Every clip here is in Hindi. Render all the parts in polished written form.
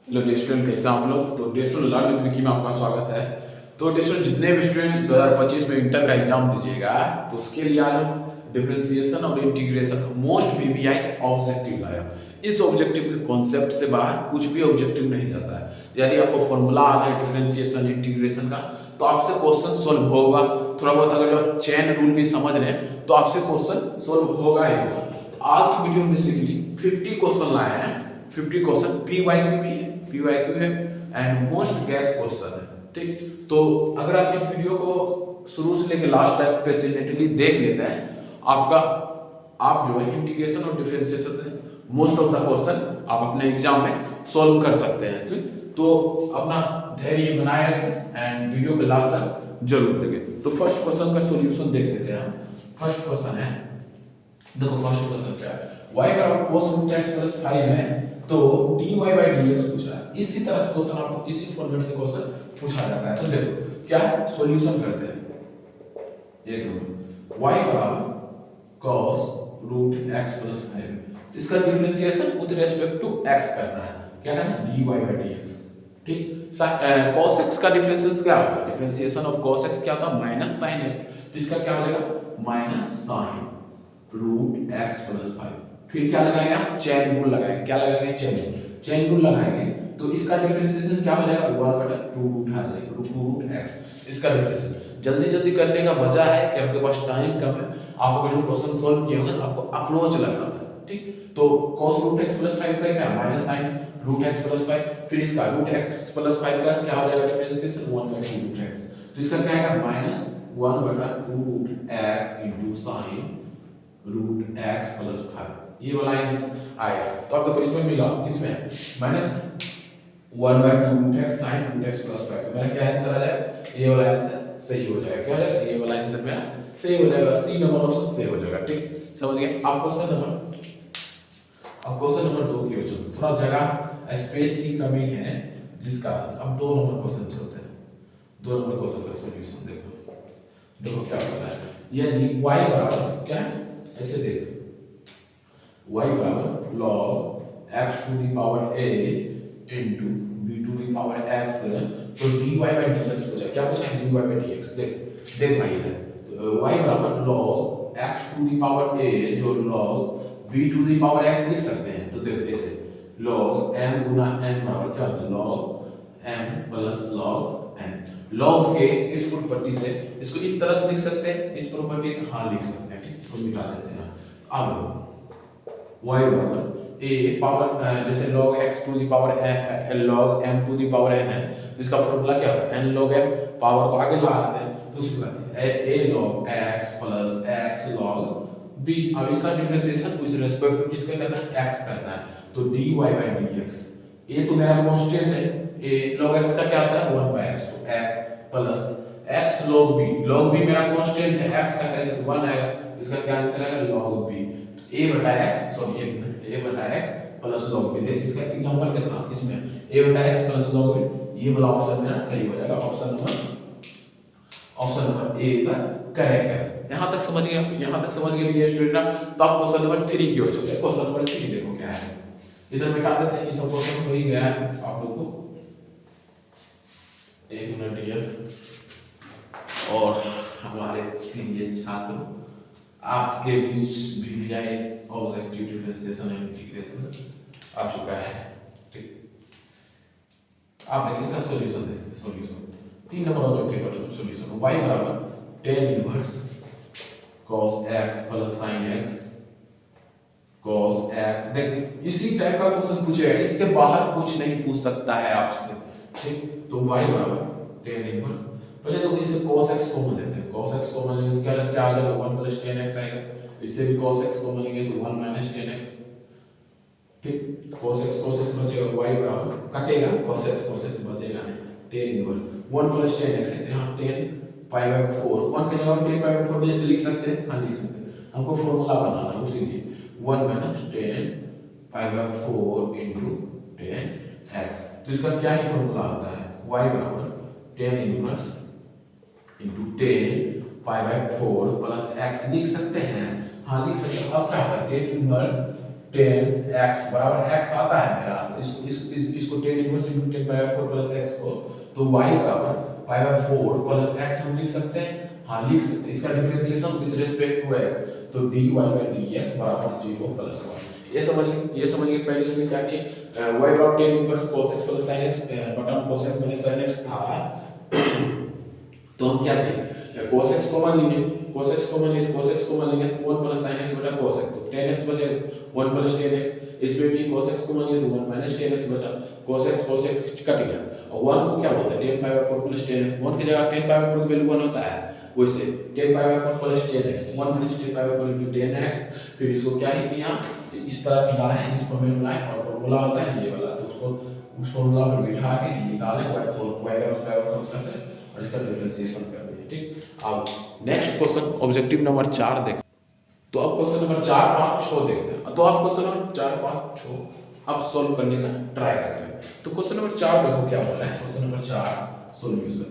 हेलो डियर स्टूडेंट, कैसे हैं आप लोग। तो dear student, learn with Vicky में आपका स्वागत है। तो डियर स्टूडेंट, जितने भी स्टूडेंट 2025 में इंटर का एग्जाम दीजिएगा तो उसके लिए आज हम डिफरेंशिएशन और इंटीग्रेशन मोस्ट बीबीआई ऑब्जेक्टिव लाया। इस ऑब्जेक्टिव के कॉन्सेप्ट से बाहर कुछ भी ऑब्जेक्टिव नहीं जाता है। यदि आपको फॉर्मूला आता है डिफरेंशिएशन इंटीग्रेशन का तो आपसे क्वेश्चन सोल्व होगा। थोड़ा बहुत अगर जो आप चेन रूल भी समझ रहे हैं तो आपसे क्वेश्चन सोल्व होगा ही होगा। तो आज की वीडियो में बेसिकली 50 क्वेश्चन लाए हैं। 50 क्वेश्चन पीवाईक्यू भी है, पीवाईक्यू है एंड मोस्ट गैस क्वेश्चन है। ठीक, तो अगर आप इस वीडियो को शुरू से लेकर लास्ट तक पेशेंटली देख लेते हैं, आपका आप जो है इंटीग्रेशन और डिफरेंशिएशन से मोस्ट ऑफ द क्वेश्चन आप अपने एग्जाम में सॉल्व कर सकते हैं। ठीक, तो अपना धैर्य बनाए रखें एंड वीडियो के लास्ट तक जरूर देखें। तो फर्स्ट क्वेश्चन का सॉल्यूशन देख लेते हैं हम। फर्स्ट क्वेश्चन है, देखो फर्स्ट क्वेश्चन क्या है, y बराबर cos रूट x प्लस 5 है तो dy बाई dx पूछा है। इसी तरह से क्वेश्चन आपको इसी फॉर्मेट से क्वेश्चन पूछा जाता है। तो देखो क्या है, सॉल्यूशन करते हैं। एक नंबर y बराबर cos रूट x प्लस 5, इसका differentiation with respect to x करना है। क्या करना है, dy बाई dx। ठीक, cos x का डिफरेंशिएशन क्या होता है, डिफरेंशिएशन ऑफ cos x क्या होता है, माइनस sin x। तो इसका क्या हो जाएगा, minus sin root x plus 5। फिर क्या लगाएंगे आप, चेन रूल लगाएंगे। क्या लगाएंगे, चेन रूल लगाएंगे तो इसका डिफरेंशिएशन क्या हो जाएगा, 1/2 रूट आ जाएगा, रूट एक्स। इसका डिफरेंशिएशन जल्दी जल्दी करने का वजह है कि आपके पास टाइम कम है। आप अगर क्वेश्चन सॉल्व किए होंगे तो आपको अप्रोच लगाना है। ठीक, तो cos रूट एक्स प्लस 5 का क्या, minus sin root x plus 5। फिर इसका रूट एक्स प्लस 5 का क्या हो जाएगा डिफरेंशिएशन, 1/2 रूट एक्स। तो इसका क्या आएगा, minus 1/2 root x into sin root x plus 5। ये वाला आंसर आएगा। तो अब देखो इसमें मिला, किसमें minus 1/2 root x sine root x plus 5। तो मेरा क्या आंसर आ जाएगा, ये वाला आंसर सही हो जाएगा। क्या हो जाएगा, ये वाला आंसर मेरा सही हो जाएगा, सी नंबर ऑप्शन सही हो जाएगा। ठीक, समझ गए। अब क्वेश्चन नंबर 2 की ओर चलते हैं। थोड़ा जगह स्पेस की कमी है जिस कारण से अब 2 नंबर क्वेश्चन चलते हैं। 2 नंबर क्वेश्चन का सॉल्यूशन देखो। देखो क्या होता है, यदि y बराबर क्या है, ऐसे देख, y बराबर log x to the power a into b to the power x, तो dy बाई dx पूछा। क्या पूछा है, dy बाई dx। देख भाई इधर, तो y बराबर log x to the power a जो log b to the power x लिख सकते हैं। तो देख ऐसे log m गुना n बराबर क्या होता है, log m plus log n। log के इस प्रॉपर्टी से इसको इस तरह से लिख सकते हैं, इस प्रॉपर्टी से हाँ लिख सकते हैं। ठीक, इसको मिटा देते हैं। अब y बराबर a पावर जैसे log x to the power log m to the power n है, इसका फॉर्मूला क्या होता है, n log m। पावर को आगे ला आते हैं तो उसको कहते हैं a log x plus x log b। अब इसका डिफरेंशिएशन विद रिस्पेक्ट टू किसके करना है, x करना है। तो dy बाई dx, a तो मेरा कांस्टेंट है, a log x का क्या आता है, 1/x। तो x plus x log b मेरा कांस्टेंट है, x का करेंगे तो 1 आएगा। इसका क्या आंसर आएगा, log b। a बटा x, सॉरी a बटा x प्लस log b। देख इसका एग्जांपल कितना, इसमें a बटा x प्लस log b, ये वाला ऑप्शन मेरा सही हो जाएगा। Option number A is the correct answer. यहां तक समझ गए, यहां तक समझ गए डियर स्टूडेंट। तो आप क्वेश्चन नंबर 3 की ओर चलते हैं। क्वेश्चन नंबर 3 देखो क्या है, इधर मिटा देते हैं, ये सब क्वेश्चन हो ही गया है आप लोगों को। एक मिनट डियर, और हमारे प्रिय छात्र आपके बीच VVI objective differentiation and integration आ चुका है। ठीक, आप देखिए इसका सॉल्यूशन देखते हैं। सॉल्यूशन 3 नंबर ऑब्जेक्टिव का सॉल्यूशन, y बराबर tan inverse cos x plus sin x cos x। देख इसी टाइप का क्वेश्चन पूछेगा, इसके बाहर कुछ नहीं पूछ सकता है आपसे। ठीक, तो y बराबर tan इनवर्स, पहले तो इसे cos x कॉमन लेते हैं। cos x कॉमन लेंगे तो क्या आ जाएगा, 1 प्लस tan x आएगा। इससे भी cos x कॉमन लेंगे तो 1 माइनस tan x। ठीक, cos x बचेगा, y बराबर कटेगा, cos x बचेगा नहीं, tan inverse 1 plus tan x है, यहाँ tan पाई बाय 4, 1 की जगह tan पाई बाय 4 भी लिख सकते हैं, हाँ लिख सकते हैं। हमको फॉर्मूला बनाना है, उसीलिए 1 minus tan pi by 4 into tan x। तो इसका क्या ही फॉर्मूला आता है, y बराबर tan inverse into tan pi by 4 plus x लिख सकते हैं, हाँ लिख सकते हैं। अब क्या होता है, tan इनवर्स टेन एक्स बराबर एक्स आता है मेरा, तो इसको tan inverse into ten pi by 4 plus x को, तो वाई बराबर पाई बाय 4 प्लस एक्स हम लिख सकते हैं, हाँ लिख सकते हैं। इसका differentiation with respect to x, तो dy बाय dx बराबर 0 प्लस 1। ये समझिए पहले इसमें क्या कि y बराबर tan inverse cos x plus sin x बटा cos x minus sin x था। तो हम क्या करें, cos x कॉमन लेंगे, cos x कॉमन लेंगे तो cos x कॉमन लेंगे तो 1 प्लस sin x बटा cos x, तो tan x बचेगा 1 प्लस tan x, इसमें भी cos x कॉमन लिया तो 1 माइनस tan x बचा, cos x कट गया, और 1 को क्या बोलते हैं tan pi by 4 plus tan x, 1 की जगह tan पाई बाय 4 की वैल्यू 1 होता है, वैसे tan pi by 4 plus tan x, 1 minus tan pi by 4 into tan x, फिर इसको क्या है कि यहाँ इस तरह से लाए, इस फॉर्मूला लाए, और फॉर्मूला होता है ये वाला, तो उसको उस फॉर्मूला पर बिठा के निकालें y का प्लस है और इसका डिफरेंशिएशन कर दें, ठीक। अब नेक्स्ट क्वेश्चन ऑब्जेक्टिव नंबर 4 देख, तो अब क्वेश्चन नंबर 4 5 6 देखते हैं, तो आप क्वेश्चन नंबर 4 5 6 अब सॉल्व करने का ट्राई करते हैं। तो क्वेश्चन नंबर 4 देखो क्या बोला है, क्वेश्चन नंबर 4 सॉल्यूशन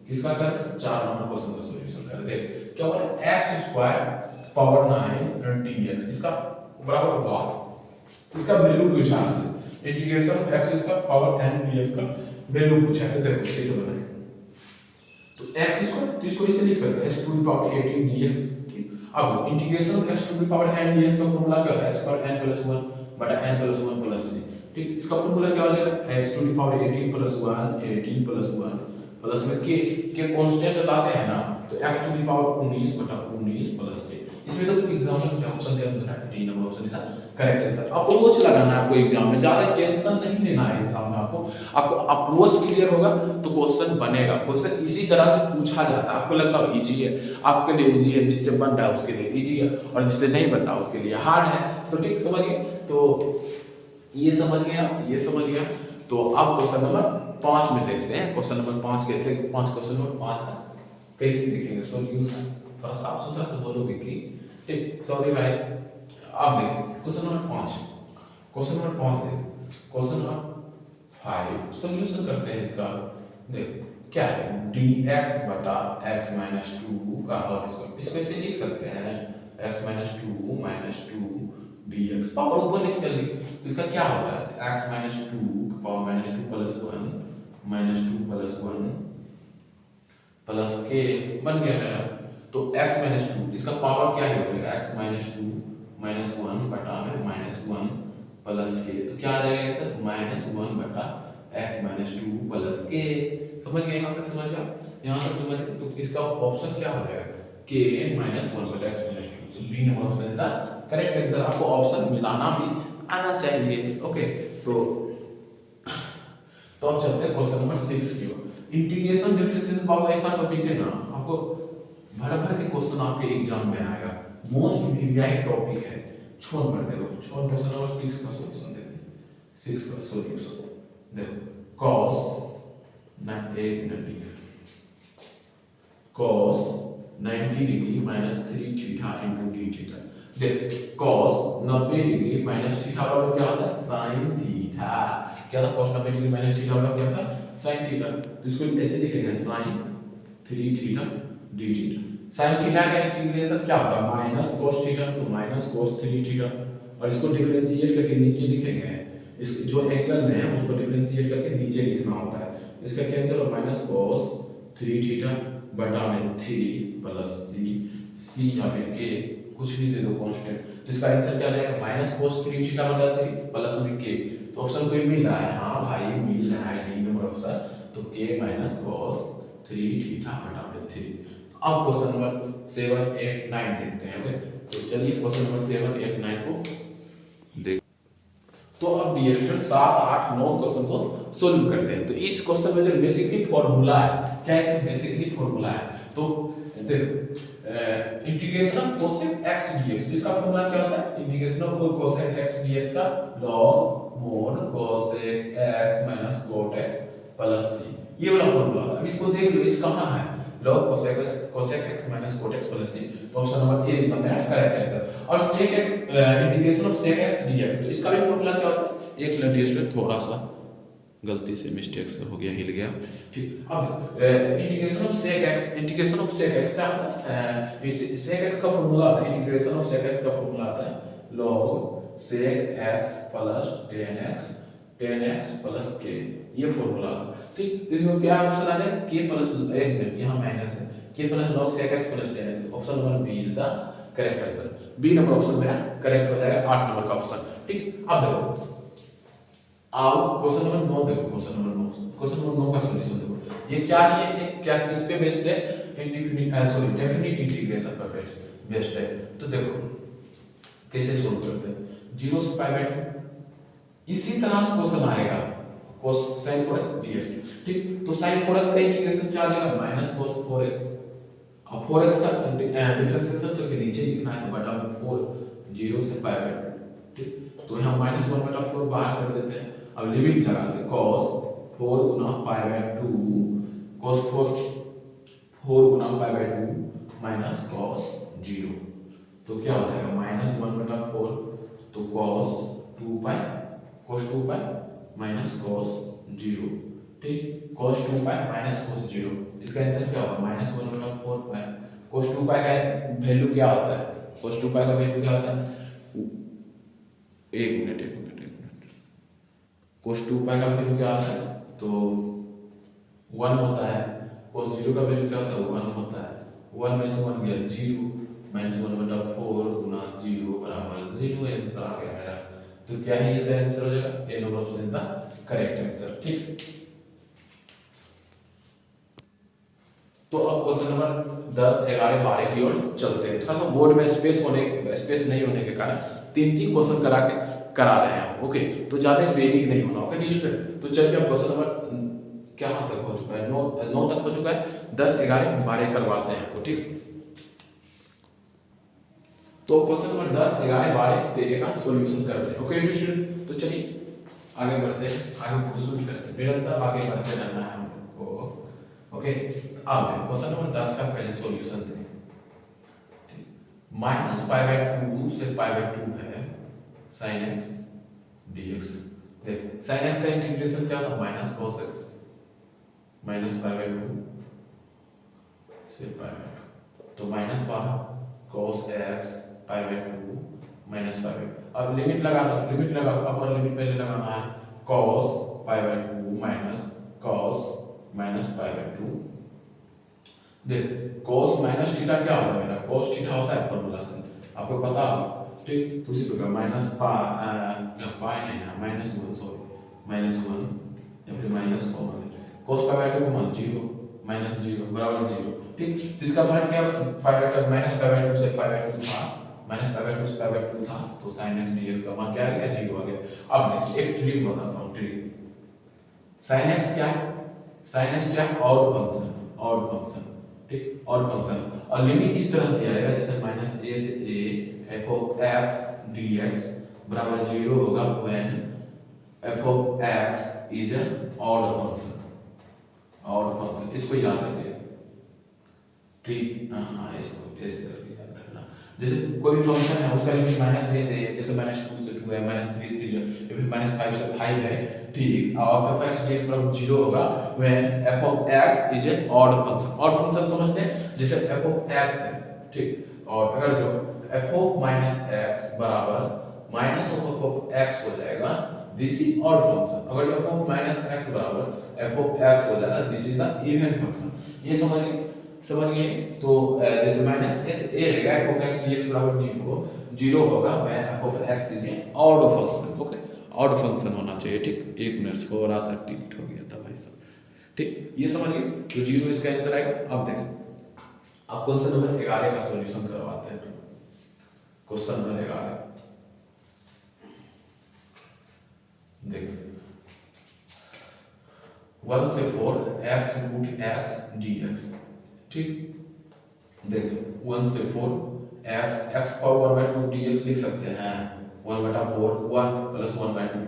किसका कर, 4 नंबर क्वेश्चन का सॉल्यूशन कर, देख क्या बोला, x² पावर 9 dx, इसका बराबर हुआ, इसका वैल्यू पूछा हमसे, integration of x² power n dx का वैल्यू पूछा है, तो देखो कैसे बनाएंगे। तो x² तो इसको इसे लिख सकते हैं x to the power 18 dx, ठीक। अब integration of x to the power n dx का फार्मूला क्या है, x² n + 1 बटा n + 1 + c, ठीक। इसका फार्मूला क्या हो जाएगा, x to the power 18 + 1 18 + 1 plus में के कांस्टेंट लाते हैं ना, तो x टू द पावर 19 बटा 19 प्लस के, इसमें तो एग्जांपल क्या ऑप्शन दिया है, 3 नंबर ऑप्शन का करेक्ट आंसर। अप्रोच लगाना है आपको एग्जाम में, ज्यादा टेंशन नहीं लेना है एग्जाम में, आपको अप्रोच क्लियर होगा तो क्वेश्चन बनेगा, क्वेश्चन इसी तरह से पूछा जाता है। आपको लगता है इजी है, आपके लिए इजी है, जिससे बन रहा है उसके लिए इजी है, और जिससे नहीं बन रहा उसके लिए हार्ड है, तो ठीक समझिए। तो ये समझ गया, तो अब क्वेश्चन नंबर 5 में देखते हैं, क्वेश्चन नंबर 5 कैसे, क्वेश्चन नंबर 5 का कैसे देखेंगे सॉल्यूशन, थोड़ा साफ सुथरा तो बोलोगे कि ठीक। सॉरी भाई, आप देखिए क्वेश्चन नंबर 5 देख, क्वेश्चन नंबर 5 सॉल्यूशन करते हैं इसका। देख क्या है, dx बटा x माइनस 2 का होल स्क्वायर, इसमें से लिख सकते हैं x माइनस 2 dx, पावर ऊपर लेके चलिए, तो इसका क्या होता है, x minus 2 power -2 plus 1 -2 plus 1 plus के बन गया मेरा, तो x माइनस 2 इसका पावर क्या ही होगा, x माइनस 2 माइनस 1 बटा में -1 प्लस के, तो क्या आ जाएगा सर, -1 बटा x माइनस 2 प्लस के। समझ गए, यहाँ तक समझ गया, यहाँ तक समझ गए, तो इसका ऑप्शन क्या हो जाएगा, k -1 बटा x माइनस 2, तो B number option is the correct answer. आपको ऑप्शन मिलाना भी आना चाहिए, ओके। तो अब चलते हैं क्वेश्चन नंबर 6 की ओर। इंटीग्रेशन डिफरेंशिएशन पावर ऐसा टॉपिक है ना, आपको भर के क्वेश्चन आपके एग्जाम में आएगा, मोस्ट वीवीआई टॉपिक है, छोड़ पढ़ते रहो, छोड़। क्वेश्चन नंबर 6 का सॉल्यूशन देते हैं, 6 का सॉल्यूशन देखो, cos 90 degree minus 3 theta into d theta. देख cos 90 डिग्री माइनस थीटा बराबर क्या होता है, sin थीटा। क्या था, cos 90 डिग्री माइनस थीटा बराबर क्या होता है, sin थीटा, तो इसको ऐसे लिखेंगे sin 3 theta d theta. sin theta का इंटीग्रेशन क्या होता है, माइनस cos थीटा, तो माइनस cos 3 थीटा, और इसको डिफरेंशिएट करके नीचे लिखेंगे, इस जो एंगल में है उसको डिफरेंशिएट करके नीचे लिखना होता है। इसका कैंसिल हो, माइनस cos 3 थीटा बटा में 3 प्लस c या फिर k, कुछ भी दे दो कांस्टेंट, तो इसका आंसर क्या आ जाएगा, माइनस cos 3 थीटा बटा 3 प्लस में k। तो ऑप्शन कोई मिल रहा है, हाँ भाई मिल रहा है, डी नंबर ऑप्शन, तो k माइनस cos 3 थीटा बटा में 3। अब क्वेश्चन नंबर 7 8 9 देखते हैं, तो चलिए क्वेश्चन नंबर 7 8 9 को देख। तो अब डियर स्टूडेंट 7 8 9 क्वेश्चन को सोल्व करते हैं। तो इस क्वेश्चन में जो बेसिकली फॉर्मूला है, क्या है इसमें बेसिकली फॉर्मूला है, तो integration of cosec x dx, इसका फॉर्मूला क्या होता है, integration of cosec x dx का log mod cosec x minus cot x plus c, ये वाला फॉर्मूला होता है। इसको देख लो, इस कहां है, log cosec x minus cot x plus c, तो option number A is the correct answer. और sec x integration of sec x dx, तो इसका भी फॉर्मूला क्या होता है, एक मिनट टेस्ट थोड़ा सा गलती से मिस्टेक से हो गया, हिल गया, ठीक। अब इंटीग्रेशन ऑफ sec x का sec x का फॉर्मूला आता है, इंटीग्रेशन ऑफ sec x का फॉर्मूला आता है log sec x plus tan x plus K, ये फॉर्मूला। ठीक, तो इसमें क्या ऑप्शन आ जाए, के प्लस, एक मिनट यहाँ माइनस है, के plus log sec x plus tan x, option number B is the correct answer. B number option मेरा करेक्ट हो जाएगा, 8 नंबर का ऑप्शन। ठीक, अब देखो, आओ क्वेश्चन नंबर 9 देखो, क्वेश्चन नंबर 9 का सॉल्यूशन देखो। ये क्या है, ये क्या किस पे बेस्ड है, डेफिनिट इंटीग्रेशन पर बेस्ड है। तो देखो कैसे सोल्व करते हैं, 0 से पाई बाय 2, इसी तरह से क्वेश्चन आएगा cos sin 4x dx। ठीक, तो sin 4x का इंटीग्रेशन क्या आ जाएगा, माइनस cos 4x। अब 4x का डिफरेंशिएशन करके नीचे लिखना है, तो बटा में 4, 0 से पाई बाय 2। ठीक, तो यहाँ -1/4 बाहर कर देते हैं। अब लिमिट लगाते हैं, cos 4 Guna pi by 2, cos 4 Guna pi by 2 minus cos 0, तो क्या हो जाएगा -1/4, तो cos 2 पाई माइनस cos 0। ठीक, cos 2 पाई माइनस cos 0, इसका आंसर क्या होगा, -1/4 पाई। cos 2 पाई का वैल्यू क्या होता है, cos 2 पाई का वैल्यू क्या होता है, एक मिनट cos 2 पाई का वैल्यू क्या होता है, तो 1 होता है। cos 0 का वैल्यू क्या होता है, 1 होता है। 1 में से 1 गया 0, -1/4 गुना 0 बराबर 0, आंसर आ गया मेरा। तो क्या है, इसका आंसर हो जाएगा A number option is the correct answer. ठीक, तो अब क्वेश्चन नंबर 10, 11, 12 की ओर चलते हैं। थोड़ा सा बोर्ड में स्पेस नहीं होने के कारण 3-3 क्वेश्चन करा रहे हैं हम। ओके, तो ज्यादा वेरिंग नहीं होना। ओके डी स्टूडेंट, तो चलिए अब क्वेश्चन नंबर क्या तक हो चुका है, 9 तक हो चुका है, 10, 11, 12 करवाते हैं आपको। ठीक, तो क्वेश्चन नंबर 10, 11, 12, 13 का सॉल्यूशन करते हैं। ओके डी स्टूडेंट, तो चलिए आगे बढ़ते हैं, आगे प्रोसीड करते हैं, निरंतर आगे बढ़ते रहना है हमको। ओके, अब क्वेश्चन नंबर 10 का पहले सॉल्यूशन दें। -π/2 से π/2 है sin x dx। देख, sin x का इंटीग्रेशन क्या था, -cos x, -π/2 से π/2, तो माइनस बाहर cos x π/2 -π/2। अब लिमिट लगा दो, अपर लिमिट पहले लगाना है, cos π/2 माइनस cos -π/2। देख, cos माइनस थीटा क्या होता है मेरा, cos थीटा होता है फॉर्मूला से, आपको पता हो। ठीक, तो उसी प्रकार -पाई नहीं है, -1, सॉरी -1 या फिर माइनस कॉमन है, cos π/2 को मान 0, -0 बराबर 0। ठीक, इसका मान क्या, -π/2 से π/2 था, -π/2 से π/2 था, तो sin x dx का मान क्या आ गया, 0 आ गया। अब एक ट्रिक बताता हूँ, ट्रिक। sin x क्या है, sin x क्या, ऑड फंक्शन। ठीक, ऑड फंक्शन, और लिमिट इस तरह दिया जाएगा जैसे -a से a f of x dx बराबर 0 होगा when f of x is an odd function. इसको याद रखिए। ठीक, हाँ इसको ऐसे करके याद रखना। जैसे कोई भी फंक्शन है, उसका लिमिट -a से a, जैसे -2 से 2 है, -3 से 3 है, या फिर -5 से 5 है। ठीक, और f of x dx बराबर 0 होगा when f of x is an odd function. Odd function समझते हैं, जैसे f of x है। ठीक, और अगर जो f of -x बराबर -of x हो जाएगा, दिस इज ऑड फंक्शन। अगर f of -x बराबर f of x हो जाएगा, this is the even function. ये समझ गए। तो जैसे -a से a रहेगा, f of x dx बराबर 0 होगा when f of x is an odd function. Okay, odd function होना चाहिए। ठीक, एक मिनट थोड़ा सा टिल्ट हो गया था भाई साहब। ठीक, ये समझ गए, तो 0 इसका आंसर आएगा। अब देखें, अब क्वेश्चन नंबर 11 का सॉल्यूशन करवाते हैं। क्वेश्चन नंबर 11 देखो, 1 से 4 x √ x dx। ठीक, देखो 1 से 4 x पावर 1/2 dx लिख सकते हैं, 1/4 1 प्लस 1/2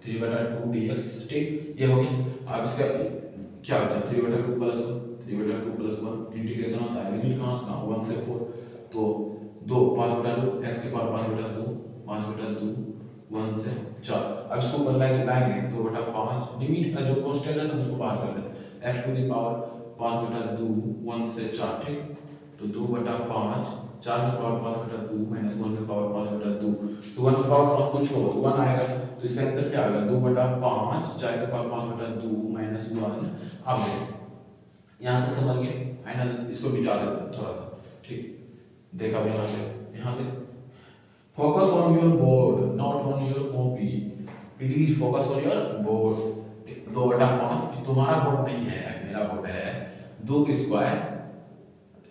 3/2 dx। ठीक, ये हो गया। अब इसका क्या होता है, 3/2 प्लस 1 इंटीग्रेशन होता है, लिमिट कहाँ से 1 से 4, तो 2 5/2 x के पावर 5/2 1 से 4। अब इसको लाएंगे 2/5, लिमिट जो कांस्टेंट है तो उसको बाहर कर लेते हैं, x टू द पावर 5/2 1 से 4। ठीक, तो तो 2/5, 4 का पावर 5/2 माइनस 1 का पावर 5/2, तो 1 का पावर 5 कुछ हो तो 1 आएगा, तो इसका आंसर क्या आएगा 2/5, 4 का पावर 5/2 माइनस 1। अब यहाँ तक समझ गए, फाइनल इसको मिटा देते हैं थोड़ा सा, ठीक। देखा अब यहाँ से focus on your board not on your copy, please focus on your board. 2/5 तुम्हारा बोर्ड नहीं है, मेरा बोर्ड है। 2 के स्क्वायर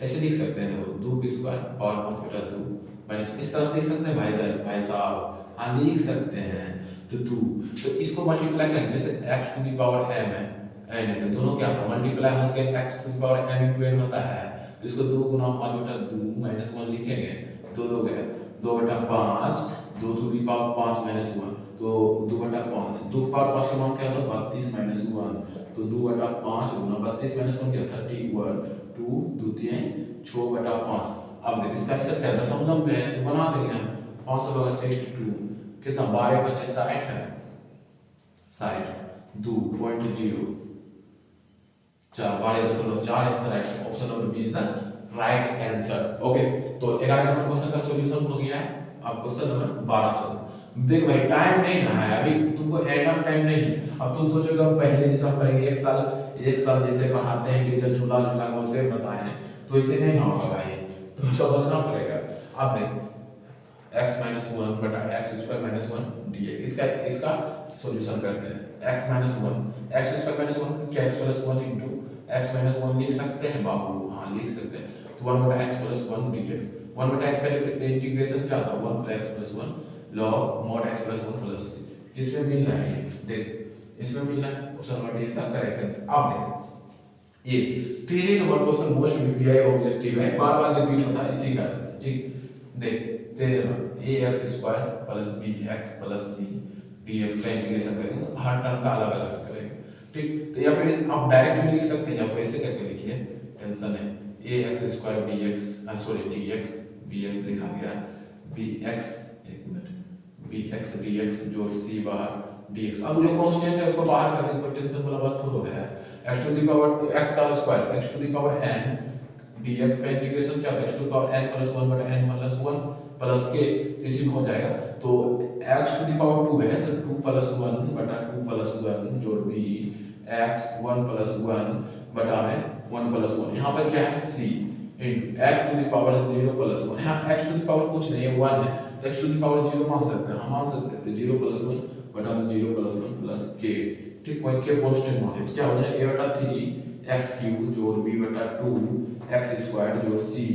ऐसे लिख सकते हैं, देखो 2 के स्क्वायर पावर 5/2 माइनस, इस तरह से लिख सकते हैं भाई साहब, हाँ लिख सकते हैं। तो 2, तो इसको मल्टीप्लाई करेंगे, जैसे x to the power m है, n है, तो दोनों क्या होता है मल्टीप्लाई होकर x to the power m into n होता है, तो इसको 2 गुना 5/2 माइनस 1 लिखेंगे, 2 2 गए 2/5, 2 टू दी पावर 5 माइनस 1, तो 2/5, 2 पावर 5 का मान क्या होता है 32 माइनस 1, तो 2/5 गुना 32 माइनस 1 क्या 31, 2 द्वितीय 6/5। अब देखिए इसका आंसर क्या है, दशमलव में है तो बना देंगे हम, 5 होगा 62, कितना 12 बचे 60 है, 60 2.0 4 12.4 आंसर है, option number B is the right answer. Okay, तो 11 नंबर क्वेश्चन का सॉल्यूशन हो गया है। अब क्वेश्चन नंबर 12 चलते, देख भाई टाइम नहीं ना है अभी, तुमको एडम टाइम नहीं है। अब तुम सोचोगे हम पहले जैसा पढ़ेंगे, एक साल जैसे पढ़ाते हैं टीचर झूला झूला वैसे बताए, तो इसे नहीं ना होगा भाई, तो समझना पड़ेगा। अब देख x माइनस 1 बटा एक्स स्क्वायर माइनस 1 dx, इसका सॉल्यूशन करते हैं। x minus 1 x square minus 1 क्या x plus 1 into x minus 1 लिख सकते हैं बाबू, हाँ लिख सकते हैं, तो 1 बटा एक्स प्लस 1 dx, 1 बटा एक्स का इंटीग्रेशन क्या था 1 plus x plus 1 log mod x plus 1 plus c, किसमें मिल रहा है देख, इसमें मिल रहा है, ऑप्शन नंबर डी का करेक्ट आंसर। अब देख ये 3 number question most VPI objective है, बार बार रिपीट होता है इसी कारण से, ठीक। देख 13 number ax square plus bx plus c dx का इंटीग्रेशन करेंगे, हर टर्म का अलग अलग से करेंगे, ठीक। तो या फिर आप डायरेक्ट भी लिख सकते हैं, या फिर ऐसे करके लिखिए, टेंशन है ax square bx sorry dx bx लिखा गया, bx एक मिनट bx dx जोड़ c बाहर dx, अब जो कांस्टेंट है उसको बाहर करने की टेंशन वाला बात थोड़ा है, x to the power x का square x to the power n dx का इंटीग्रेशन क्या होता है x to the power n plus 1 बटा n प्लस 1 प्लस के, इसी में हो जाएगा, तो x टू द पावर 2 है तो 2 प्लस 1 बटा 2 प्लस 1 जोड़ b x 1 प्लस 1 बटा में 1 प्लस 1, यहाँ पर क्या है c into x to the power 0 plus 1, यहाँ x टू द पावर कुछ नहीं है 1 है, तो x टू द पावर 0 मान सकते हैं, हम मान सकते हैं, तो 0 प्लस 1 बटा में 0 प्लस 1 प्लस k, ठीक। वही के कांस्टेंट मान है, तो क्या हो जाएगा a बटा 3 x क्यूब जोड़ b बटा 2 x स्क्वायर जोड़ c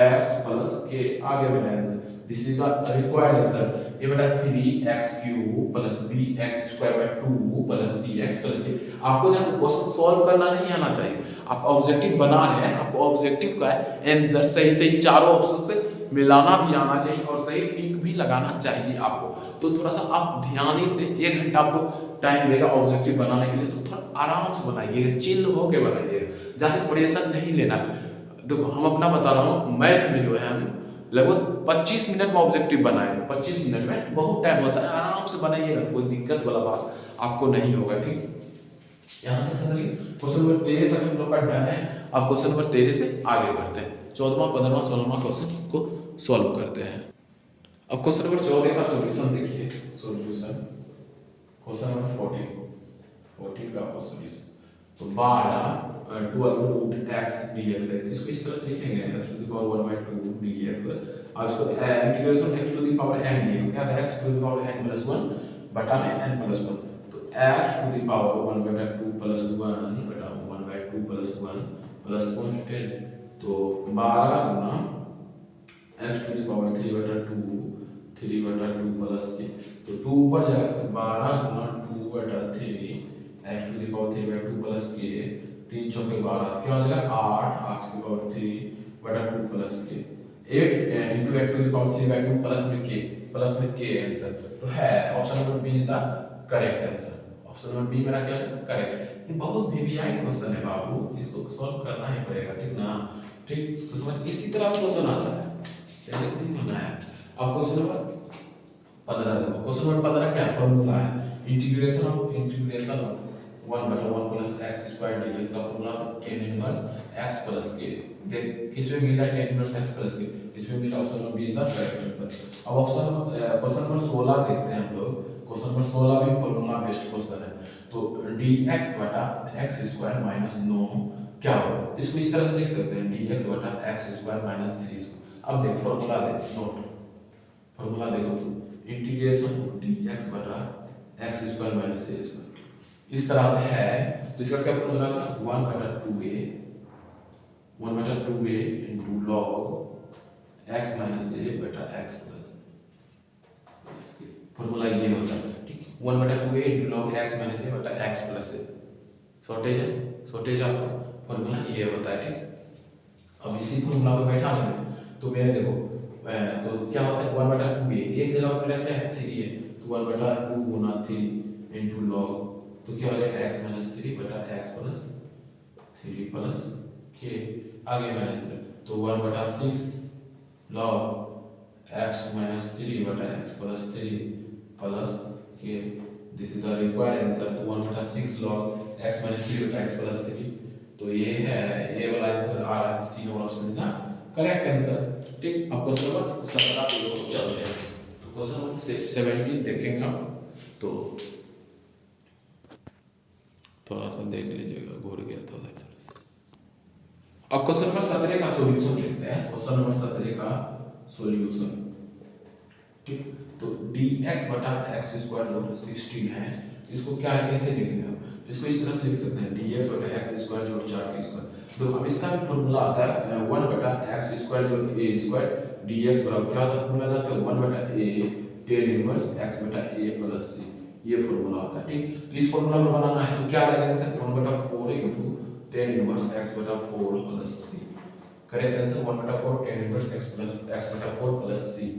x प्लस k, आगे बढ़ना है, this is the required answer, a बटा 3x cube plus bx square by 2 plus cx plus k। आपको ना तो क्वेश्चन सॉल्व करना नहीं आना चाहिए, आप ऑब्जेक्टिव बना रहे हैं, आपको ऑब्जेक्टिव का आंसर सही सही चारों ऑप्शन से मिलाना भी आना चाहिए और सही टिक भी लगाना चाहिए आपको। तो थोड़ा सा आप ध्यान से 1 घंटा आपको टाइम देगा ऑब्जेक्टिव बनाने के लिए, तो थोड़ा आराम से बनाइए, चिल होके बनाइए, ज़्यादा प्रेशर नहीं लेना। देखो हम अपना बता रहा हूँ, मैथ में जो है हम लगभग 25 मिनट में ऑब्जेक्टिव बनाए थे, 25 मिनट में बहुत टाइम होता है, आराम से बनाइएगा, कोई दिक्कत वाला बात आपको नहीं होगा, ठीक। यहाँ तक समझिए, क्वेश्चन नंबर 13 तक हम लोग का डन है। अब क्वेश्चन नंबर 13 से आगे बढ़ते हैं, 14वां 15वां 16वां क्वेश्चन को सॉल्व करते हैं। अब क्वेश्चन नंबर 14 का सॉल्यूशन देखिए, सॉल्यूशन क्वेश्चन नंबर 14 का सॉल्यूशन, तो 12 12 रूट x dx है, इसको इस तरह से लिखेंगे x to the power 1/2 dx, और इसको integration x to the power n dx, क्या है x to the power n plus 1 बटा में n प्लस 1, तो x to the power 1/2 plus 1 बटा 1/2 प्लस 1 प्लस कांस्टेंट, तो 12 गुना x to the power 3/2 plus k, तो 2 ऊपर जाएगा, तो 12 गुना 2/3 x to the power 3/2 plus के, 3 चौके 12 क्या हो जाएगा 8 x की पावर 3/2 प्लस के, 8 into x to the power 3/2 plus में k आंसर, तो है option number B is the correct answer, option number B मेरा क्या है करेक्ट। ये बहुत वीवीआई क्वेश्चन है बाबू, इसको सॉल्व करना ही पड़ेगा, ठीक ना, ठीक। इसको समझ इसी तरह से क्वेश्चन आता है, ऐसे नहीं होना है। अब क्वेश्चन नंबर 15 देखो, क्वेश्चन नंबर 15 क्या फॉर्मूला है, integration of 1/1 plus x square dx का formula tan inverse x plus k, देख इसमें मिल रहा है tan inverse x plus k, इसमें मिला option number B is the correct answer. अब ऑप्शन क्वेश्चन नंबर 16 देखते हैं हम लोग। क्वेश्चन नंबर 16 भी फॉर्मूला बेस्ड क्वेश्चन है। तो dx बटा x स्क्वायर माइनस 9 क्या होगा, इसको इस तरह से लिख सकते हैं dx बटा x स्क्वायर माइनस 3। अब देख फॉर्मूला देख, नोट फॉर्मूला देखो तो इंटीग्रेशन dx बटा x square minus a square इस तरह से है। तो इसका क्या फॉर्मूला होगा 1 बटा 2a into log x minus a बटा x प्लस, फॉर्मूला ये होता है ठीक। 1 बटा 2a into log x minus a बटा x प्लस a शॉर्टेज आपका फॉर्मूला ये होता है ठीक। अब इसी फॉर्मूला पे बैठा मैंने तो मेरे देखो तो क्या होता है 1 बटा 2a एक जगह पर मेरा क्या है 3 है, तो 1 बटा 2 गुना 3 इनटू log तो क्या हो जाएगा x माइनस 3 बटा x प्लस 3 प्लस के आगे मैंने आंसर तो 1 बटा 6 log x माइनस 3 बटा x प्लस 3 प्लस के, this is the required answer. तो 1 बटा 6 log x माइनस 3 बटा x प्लस 3 तो ये है, ये वाला आंसर आ रहा है सी नंबर ऑप्शन का करेक्ट आंसर ठीक। अब क्वेश्चन नंबर 17 पे चलते हैं। तो क्वेश्चन नंबर 17 देखेंगे आप, तो थोड़ा सा देख लीजिएगा, घूर गया था उधर। अब क्वेश्चन नंबर 17 का सॉल्यूशन देखते हैं। क्वेश्चन नंबर 17 का सॉल्यूशन ठीक। तो dx बटा x स्क्वायर जो 16 है, इसको क्या है कैसे लिखेंगे हम, इसको इस तरह से लिख सकते हैं dx बटा x स्क्वायर जोड़ 4 स्क्वायर। तो अब इसका भी फॉर्मूला आता है 1 बटा x स्क्वायर जोड़ a स्क्वायर dx बराबर क्या होता है, फॉर्मूला आता है 1 बटा a tan इनवर्स x बटा a प्लस c, ये फॉर्मूला होता है ठीक। इस फॉर्मूला को बनाना है तो क्या लगेगा सर 1 बटा 4 इनटू tan इनवर्स x बटा 4 प्लस c, करेक्ट आंसर 1 बटा 4 tan इनवर्स x बटा 4 प्लस c।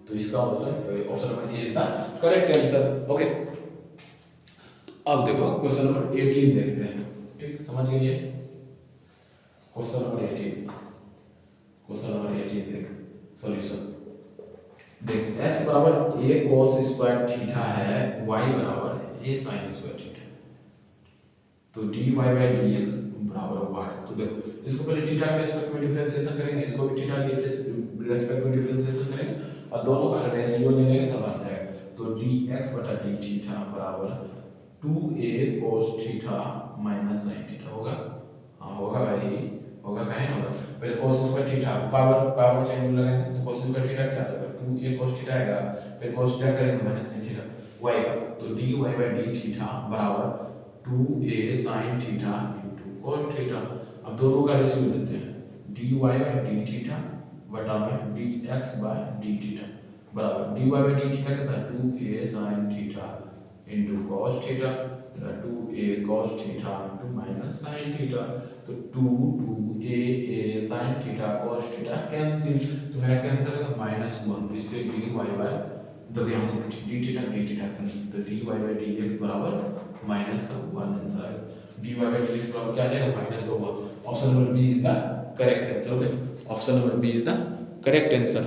तो इसका मतलब option number A is the correct answer okay. अब देखो क्वेश्चन नंबर 18 देखते हैं ठीक, समझ गए ये क्वेश्चन नंबर 18। क्वेश्चन नंबर 18 देख सॉल्यूशन देख x बराबर a cos स्क्वायर थीटा है, y बराबर a sin स्क्वायर थीटा, तो dy बाय dx बराबर व्हाट। तो देखो इसको पहले थीटा के रिस्पेक्ट में डिफरेंशिएशन करेंगे, इसको भी थीटा के रिस्पेक्ट में डिफरेंशिएशन करेंगे और दोनों का रेशियो ले लेंगे तब आ जाएगा। तो dx बटा d थीटा बराबर 2a cos theta minus sin theta होगा। हाँ होगा भाई, होगा काहे ना होगा। पहले cos square theta power change लगाएंगे तो cos स्क्वायर थीटा क्या आ जाएगा 2a cos थीटा आएगा, फिर cos थीटा करेंगे माइनस sin थीटा y का, तो dy बाय d थीटा बराबर 2a sin theta into cos theta. अब दोनों का रेशियो लेते हैं dy बाय d थीटा बटा में dx बाय d थीटा बराबर dy बाय d थीटा कितना 2a sin theta into cos theta 2a cos theta into minus sin theta. तो 2a sin theta cos theta cancel, तो मेरा कैंसिल है -1, तो इसलिए dy बाय तो यहाँ से d थीटा कैंसिल, तो dy बाय dx बराबर -1 आंसर आएगा। dy बाय dx बराबर क्या आ जाएगा -1। Option number B is the correct answer okay. Option number B is the correct answer,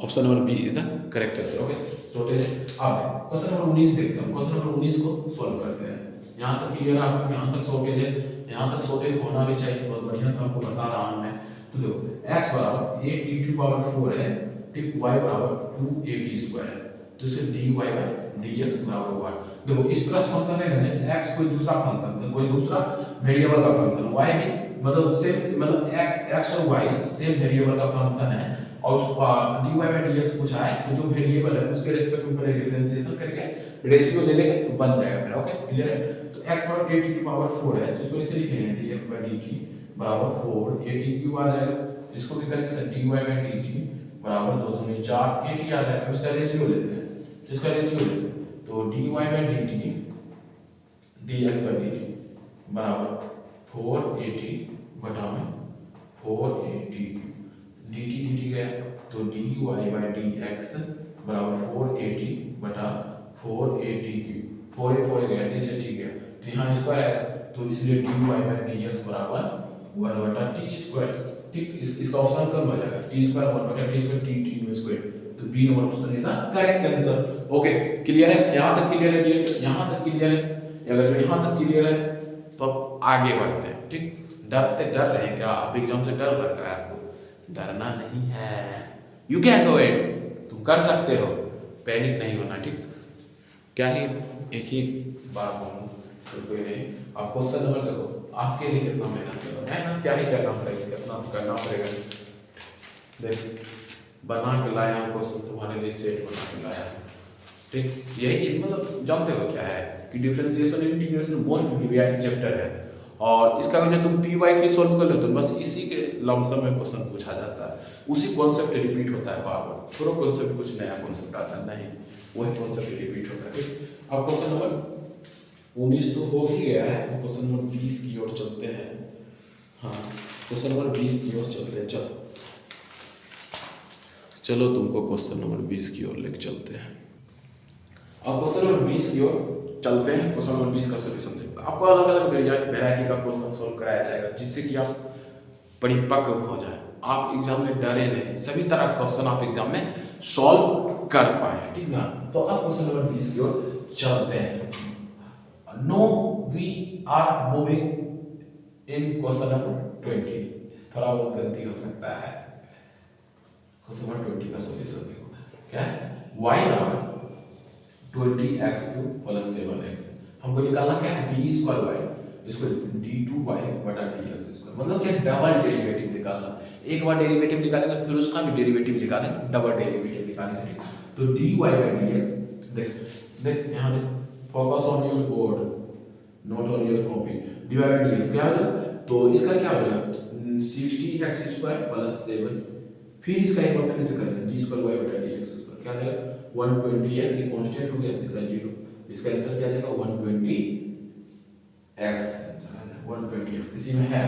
option number B is the correct answer okay. So अब क्वेश्चन नंबर 19 देखते हैं। क्वेश्चन नंबर 19 को सॉल्व करते हैं। यहां तक क्लियर है आपको, यहां तक सॉर्टेज है, यहां तक सॉर्टेज होना भी चाहिए, बहुत बढ़िया से आपको बता रहा हूं मैं। तो देखो x बराबर 8t⁴ है ठीक, y बराबर 2at² है, तो इसे dy बाय dx बराबर हुआ। देखो इस तरह फंक्शन है जैसे x कोई दूसरा फंक्शन, कोई दूसरा वेरिएबल का फंक्शन, y भी मतलब सेम मतलब x और y सेम वेरिएबल का फंक्शन है और dy बाय dx पूछा है, तो जो वेरिएबल है उसके रिस्पेक्ट में पहले डिफरेंशिएशन करके रेशियो ले लेंगे तो बन जाएगा मेरा ओके क्लियर है। तो x बराबर 8t⁴ है, तो इसको ऐसे लिखेंगे dx बाय dt बराबर 4 8t³ आ जाएगा, इसको भी करेंगे तो dy बाय dt बराबर 2 दूनी 4 at आ जाएगा। इसका रेशियो लेते हैं, इसका रेशियो लेते हैं तो dy by dt dx by dt बराबर 4at बटा में 4at dt गया, तो dy बाय dx बराबर 4at बटा 4at³ 4 गया d से ठीक है, तो यहाँ स्क्वायर है तो इसलिए dy बाय dx बराबर 1 बटा t²। ठीक, इसका ऑप्शन कम हो जाएगा t² 1 बटा t² t² तो B number option is the correct answer okay. Clear है, यहां तक क्लियर है, ये यहां तक क्लियर है, अगर यहां तक क्लियर है तो अब आगे बढ़ते हैं ठीक। डरते डर रहे हैं क्या आप? एग्जाम से डर लग रहा है आपको? डरना नहीं है, यू कैन डू इट, तुम कर सकते हो, पैनिक नहीं होना, ठीक? क्या ही एक ही बात बोलूँ तो कोई नहीं। आप क्वेश्चन नंबर देखो, आपके लिए कितना मेहनत करो, मेहनत क्या ही करना पड़ेगा, कितना तो करना पड़ेगा। देख बना के लाया हूँ क्वेश्चन तुम्हारे लिए, सेट बना के लाया हूँ, ठीक? यही मतलब जानते हो क्या है कि differentiation integration most VVI chapter है, और इसका वजह तुम पी वाई की सॉल्व कर लेते हो, बस इसी के लमसम में क्वेश्चन पूछा जाता है, उसी कॉन्सेप्ट रिपीट होता है बार बार, थोड़ा कॉन्सेप्ट कुछ नया कॉन्सेप्ट आता है नहीं, वही कॉन्सेप्ट रिपीट होता है, ठीक? अब क्वेश्चन नंबर 19 तो हो ही गया है, क्वेश्चन नंबर 20 की ओर चलते हैं। हाँ, क्वेश्चन नंबर 20 की ओर चलते हैं, चलो चलो तुमको क्वेश्चन नंबर 20 की ओर लेके चलते हैं। अब क्वेश्चन नंबर 20 की ओर चलते हैं। क्वेश्चन नंबर 20 का सॉल्यूशन देखो, आपको अलग अलग वैरायटी का क्वेश्चन सॉल्व कराया जाएगा, जिससे कि आप परिपक्व हो जाए, आप एग्जाम में डरे नहीं, सभी तरह का क्वेश्चन आप एग्जाम में सॉल्व कर पाए, ठीक ना? तो अब क्वेश्चन नंबर 20 की ओर चलते हैं। Now we are moving in question number 20, थोड़ा बहुत गलती हो सकता है। क्वेश्चन नंबर 20 का सॉल्यूशन देखो, क्या है? y बराबर 20x³ प्लस 7x, हमको निकालना क्या है? डी स्क्वायर वाई, इसको d2y बटा dx स्क्वायर, मतलब क्या? डबल डेरिवेटिव निकालना, एक बार डेरिवेटिव निकालेंगे फिर उसका भी डेरिवेटिव निकालेंगे, डबल डेरिवेटिव निकालेंगे, तो dy by dx, देख देख यहाँ देख, focus on your board note on your copy, dy by dx क्या होगा? तो इसका क्या होगा? 60x² प्लस 7, फिर इसका एक बार फिर से करते हैं, d स्क्वायर y बटा dx स्क्वायर क्या देगा? 120x, ये कांस्टेंट हो गया, इसका 0, इसका आंसर क्या आ जाएगा? 120x, आंसर आ जाएगा 120x, इसी में है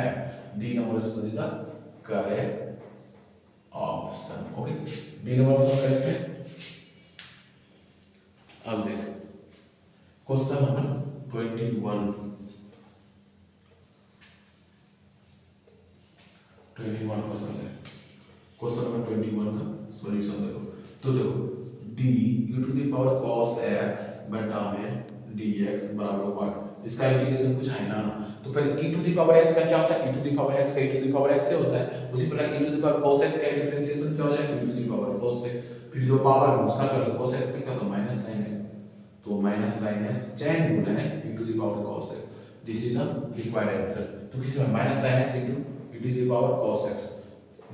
डी नंबर इसको देगा correct option, okay, D number को करेक्ट है। अब देख क्वेश्चन नंबर 21 क्वेश्चन है, क्वेश्चन नंबर 21 का सॉल्यूशन देखो, तो देखो d u to the power cos x बटा में dx बराबर व्हाट, इसका इंटीग्रेशन कुछ है ना, तो पहले e to the power x का क्या होता है? e to the power x का e to the power x से होता है, उसी प्रकार e to the power cos x का डिफरेंशिएशन क्या हो जाएगा? e to the power cos x, फिर जो पावर है उसका कर लो, cos x का क्या होता है? माइनस sin x, तो माइनस sin x चेन गुना है e to the power cos x, this is the required answer, तो किसी में minus sin x into e to the power cos x,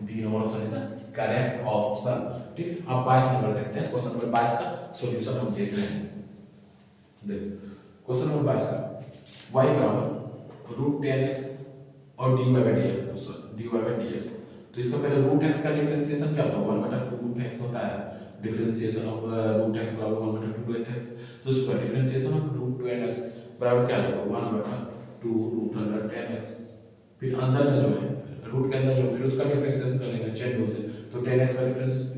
D number option है करेक्ट ऑप्शन, ठीक? अब 22 नंबर देखते हैं, क्वेश्चन नंबर 22 का सॉल्यूशन हम देख रहे हैं। देख क्वेश्चन नंबर 22 का y बराबर √10x और dy by dx, तो इसका पहले √x का डिफरेंशिएशन क्या होता है? 1/2 √x होता है, डिफरेंशिएशन ऑफ √x बराबर 1/2 तो इसका डिफरेंशिएशन ऑफ √10x बराबर क्या होगा? 1/2 √10x, फिर अंदर में जो है रूट के अंदर जो, फिर उसका डिफरेंशिएशन करेंगे चेन रूल से, तो 10x का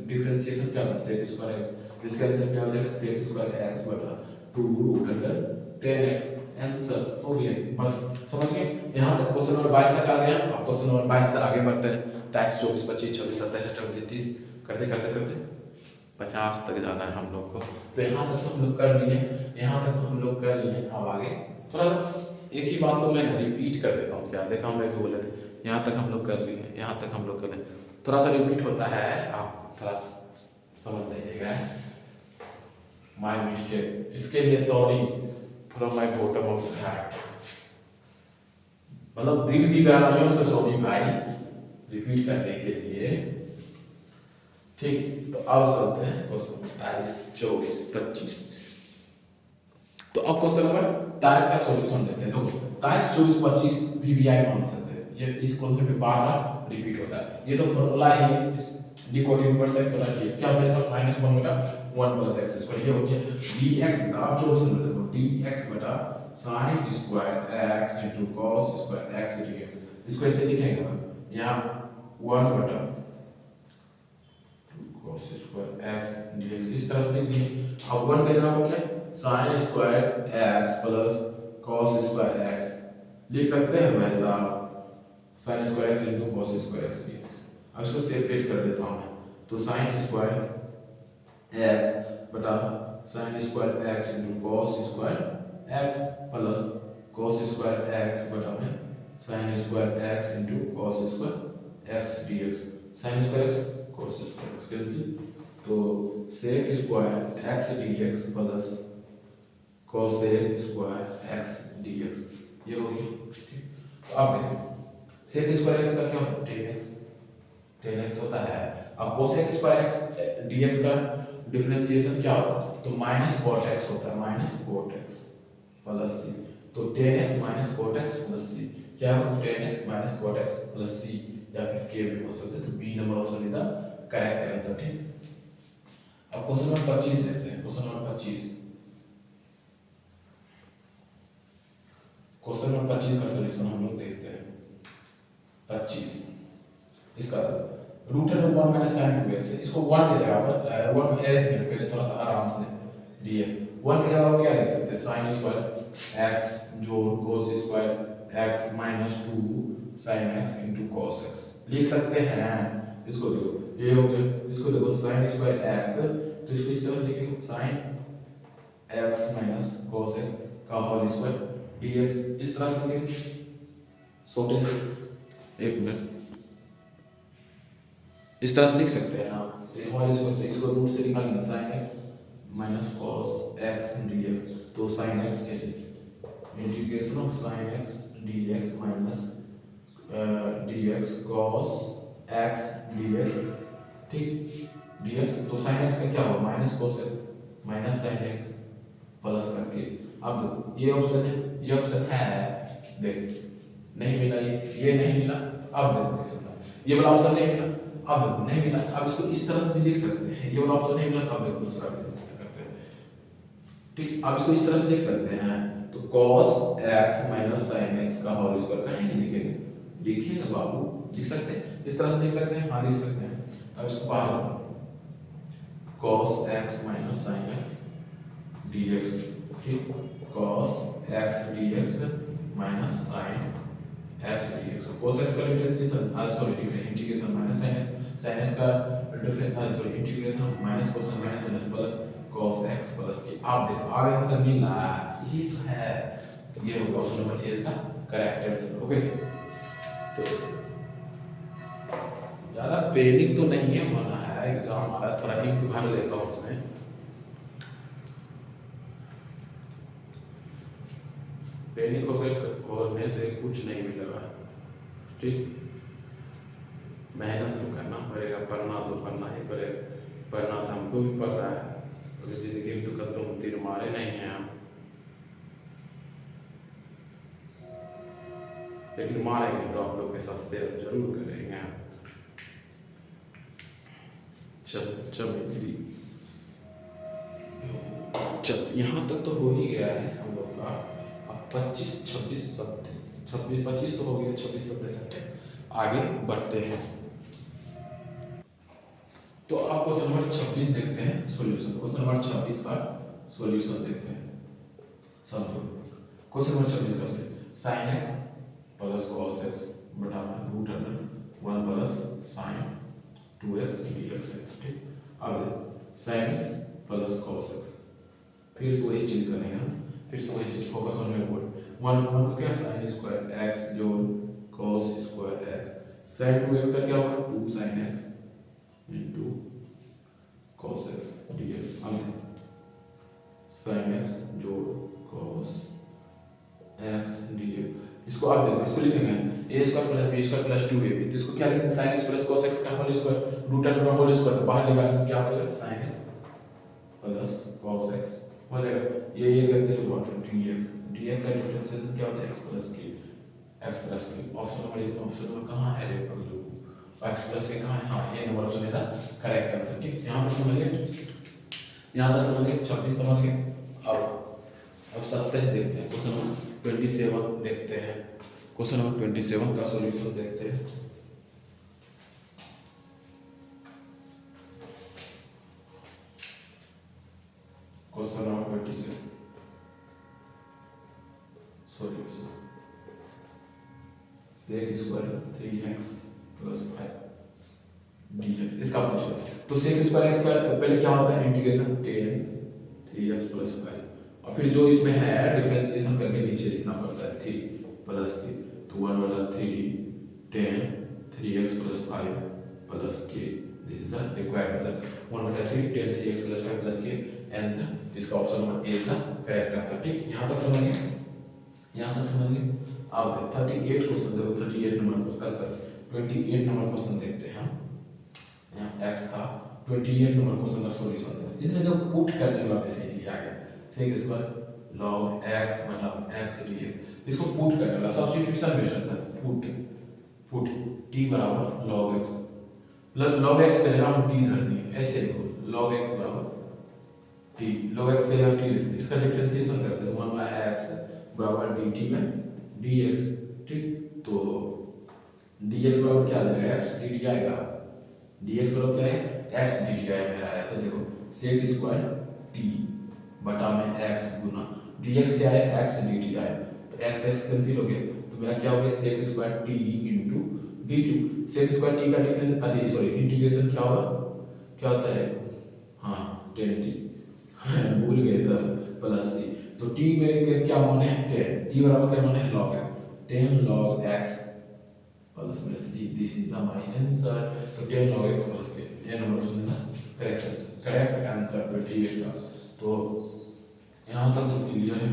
डिफरेंशिएशन क्या होता है? sec स्क्वायर x, इसका आंसर क्या हो जाएगा? sec स्क्वायर x बटा 2 √10x, आंसर हो गया, बस समझ गए? यहाँ तक क्वेश्चन नंबर 22 तक आ गया। अब क्वेश्चन नंबर 22 से आगे बढ़ते हैं, 23 24 25 26 27 28 29 करते करते करते 50 तक जाना है हम लोग को, तो यहाँ तक तो हम लोग कर लिए, यहाँ तक तो हम लोग कर लिए। अब आगे थोड़ा एक ही बात को मैं रिपीट कर देता हूँ, क्या देखा मैं बोले थे, यहाँ तक हम लोग कर लिए, यहाँ तक हम लोग कर लिए, थोड़ा सा रिपीट होता है, आप थोड़ा समझ जाइएगा, माय मिस्टेक, इसके लिए sorry from my bottom of the heart, मतलब दिल की गहराइयों से सॉरी भाई, रिपीट करने के लिए, ठीक? तो अब चलते हैं क्वेश्चन 23 24 25, तो अब क्वेश्चन नंबर 23 का सॉल्यूशन देते हैं। देखो 23 24 25 वीवीआई मान सकते हैं, ये इस कॉन्सेप्ट में बार बार रिपीट होता है, ये तो फॉर्मूला है, d cot इनवर्स x बटा dx क्या होगा? इसका -1 बटा 1 प्लस x स्क्वायर, ये हो गया dx बटा, आप जो समझ देखो dx बटा sin square x into cos square x, ठीक है? इसको ऐसे लिखेंगे यहाँ 1 बटा cos स्क्वायर x dx, इस तरह से लिख दिए। अब 1 का जगह क्या? sin square x plus cos square x लिख सकते हैं भाई साहब, sin square x into cos square x dx। अब इसको सेपरेट कर देता हूं मैं, तो sin स्क्वायर x बटा sin square x into cos square x plus cos square x बटा में sine square x into cos square x d x, sine square x cos square x cancel, तो sec square x d x plus cosec square x d x ये हो गया। ठीक, तो अब देखें सेक स्क्वायर एक्स का क्या होता है टेन एक्स, टेन एक्स होता है। अब cosec square x d x का डिफरेंशिएशन क्या होता है, तो माइनस कॉट एक्स होता है, minus cot x plus C, तो tan x minus cot x plus C क्या होगा, tan x minus cot x plus C या फिर के भी हो सकते हैं, तो B number option is the correct answer. ठीक, अब क्वेश्चन नंबर 25 देखते हैं। क्वेश्चन नंबर 25, क्वेश्चन नंबर 25 का सॉल्यूशन हम लोग देखते हैं। 25 इसका रूट है 1 माइनस साइन 2x, इसको 1 की जगह पर 1 पहले थोड़ा सा आराम से लिए 1 की जगह पर क्या लिख सकते हैं, साइन स्क्वायर x जोड़ cos square x minus 2 sin x into cos x लिख सकते हैं। इसको देखो ये हो गया, इसको देखो साइन स्क्वायर x, तो इसको इस तरह से लिखेंगे sine x minus cos x का होल स्क्वायर dx, इस तरह से लिखेंगे छोटे से, एक मिनट इस तरह से लिख सकते हैं हाँ, होल स्क्वायर, तो इसको रूट से निकालेंगे sine x minus cos x dx, तो साइन x ऐसे integration of sine x dx minus dx cos x dx, ठीक dx, तो साइन x का क्या होगा minus cos x minus sine x plus करके, अब देखो ये ऑप्शन है, ये ऑप्शन है, देख नहीं मिला, ये नहीं मिला, अब देखो कैसे मिला, ये वाला ऑप्शन नहीं मिला, अब देखो नहीं मिला, अब इसको इस तरह से भी लिख सकते हैं, ये वाला ऑप्शन नहीं मिला, अब देखो दूसरा भी करते हैं। ठीक, अब इसको इस तरह से लिख सकते हैं, तो cos x minus sin x का होल स्क्वायर कहीं नहीं लिखेंगे, लिखेंगे बाबू, लिख सकते हैं इस तरह से लिख सकते हैं, हाँ लिख सकते हैं। अब इसको बाहर cos x minus sin x dx, ठीक cos x dx minus sin x dx, cos x का differentiation sorry integration minus sin x का difference sorry integration minus cos minus minus plus cos x plus के, आप देखो आगे आंसर मिला, ये तो है, तो ये होगा option number A is the correct answer. Okay, तो ज्यादा पैनिक तो नहीं है, होना है एग्जाम आ रहा है, थोड़ा इंक भर लेता हूँ उसमें। पैनिक होने से कुछ नहीं मिलेगा, ठीक मेहनत तो करना पड़ेगा, पढ़ना तो पढ़ना ही पड़ेगा, पढ़ना तो हमको भी पढ़ रहा है, तो जिंदगी में तो कदम तीर मारे नहीं हैं हम, लेकिन मारेंगे तो आप लोग के साथ शेयर जरूर करेंगे। चल यहाँ तक तो हो ही गया है हम लोग का, अब 25 26 27 26 25 तो हो गया, 26 27 28 आगे बढ़ते हैं। तो आप क्वेश्चन नंबर 26 देखते हैं सॉल्यूशन, क्वेश्चन नंबर 26 का सॉल्यूशन देखते हैं। समझो क्वेश्चन नंबर 26 का sin x plus cos x बटा root under 1 plus sin 2x dx है, ठीक अब sin x plus cos x, फिर से वही चीज करेंगे हम, फिर से वही चीज, फोकस ऑन योर बोर्ड, 1 को क्या sin स्क्वायर x जोड़ cos square x, sin 2x का क्या होगा 2 sin x into cos x dx, अब sin x जोड़ cos x dx, इसको आप देखो, इसको लिखेंगे a square plus b square plus 2ab, तो इसको क्या लिखेंगे sin x plus cos x का whole square root under whole square, तो बाहर निकालेंगे क्या हो जाएगा sin x plus cos x हो जाएगा, ये करते हैं बात dx, dx का डिफरेंशिएशन क्या होता है x plus k, option number कहाँ है रे पगलू, x प्लस के कहाँ है, हाँ ये नंबर ऑप्शन है द करेक्ट आंसर। ठीक यहाँ तक समझ गए, यहाँ तक समझ गए, 26 समझ गए। अब 27 देखते हैं, क्वेश्चन नंबर 27 देखते हैं, क्वेश्चन नंबर 27 का सॉल्यूशन देखते हैं। Question number 27 solution, sec square 3x plus 5 dx, इसका पूछा, तो sec स्क्वायर x का पहले क्या होता है इंटीग्रेशन 10 3x प्लस 5, और फिर जो इसमें है डिफरेंशिएशन करके नीचे लिखना पड़ता है 3, प्लस के, तो 1/3 10 3x plus 5 plus k. This is the required answer. 1/3 10 3x plus 5 plus k answer, जिसका ऑप्शन नंबर ए का करेक्ट आंसर। ठीक, यहाँ तक समझ गए, यहाँ तक समझ गए। अब 38 क्वेश्चन देखो, 38 नंबर का सर 28 नंबर क्वेश्चन देखते हैं हम। यहाँ x था, 28 नंबर क्वेश्चन का सॉल्यूशन देखते हैं। इसमें जो पुट करने वाला बेसिकली लिया गया sec स्क्वायर log x बटा x dx, इसको पुट करने वाला substitution method sir, put t बराबर log x, log x के जगह हम t धर दिए, ऐसे देखो log x बराबर t, log x के जगह t, इसका डिफरेंशिएशन करते हैं 1/x बराबर dt में dx। ठीक, तो dx बराबर क्या आ जाएगा, x dt आएगा, dx बराबर क्या है, x dt आया मेरा आया। तो देखो sec स्क्वायर t बटा में x गुना dx क्या है, x dt आया, तो x x कैंसिल हो गया, तो मेरा क्या हो गया sec square t into dt। sec square t का इंटीग्रेशन क्या होगा, क्या होता है, हाँ 10t भूल गए तो प्लस c, तो t में क्या मान है 10, t बराबर क्या मान है log x, 10 log x plus में c, this is the my answer. तो 10 log x प्लस k, ये नंबर ऑप्शन है करेक्ट आंसर 28 का। तो यहाँ तक तो क्लियर है।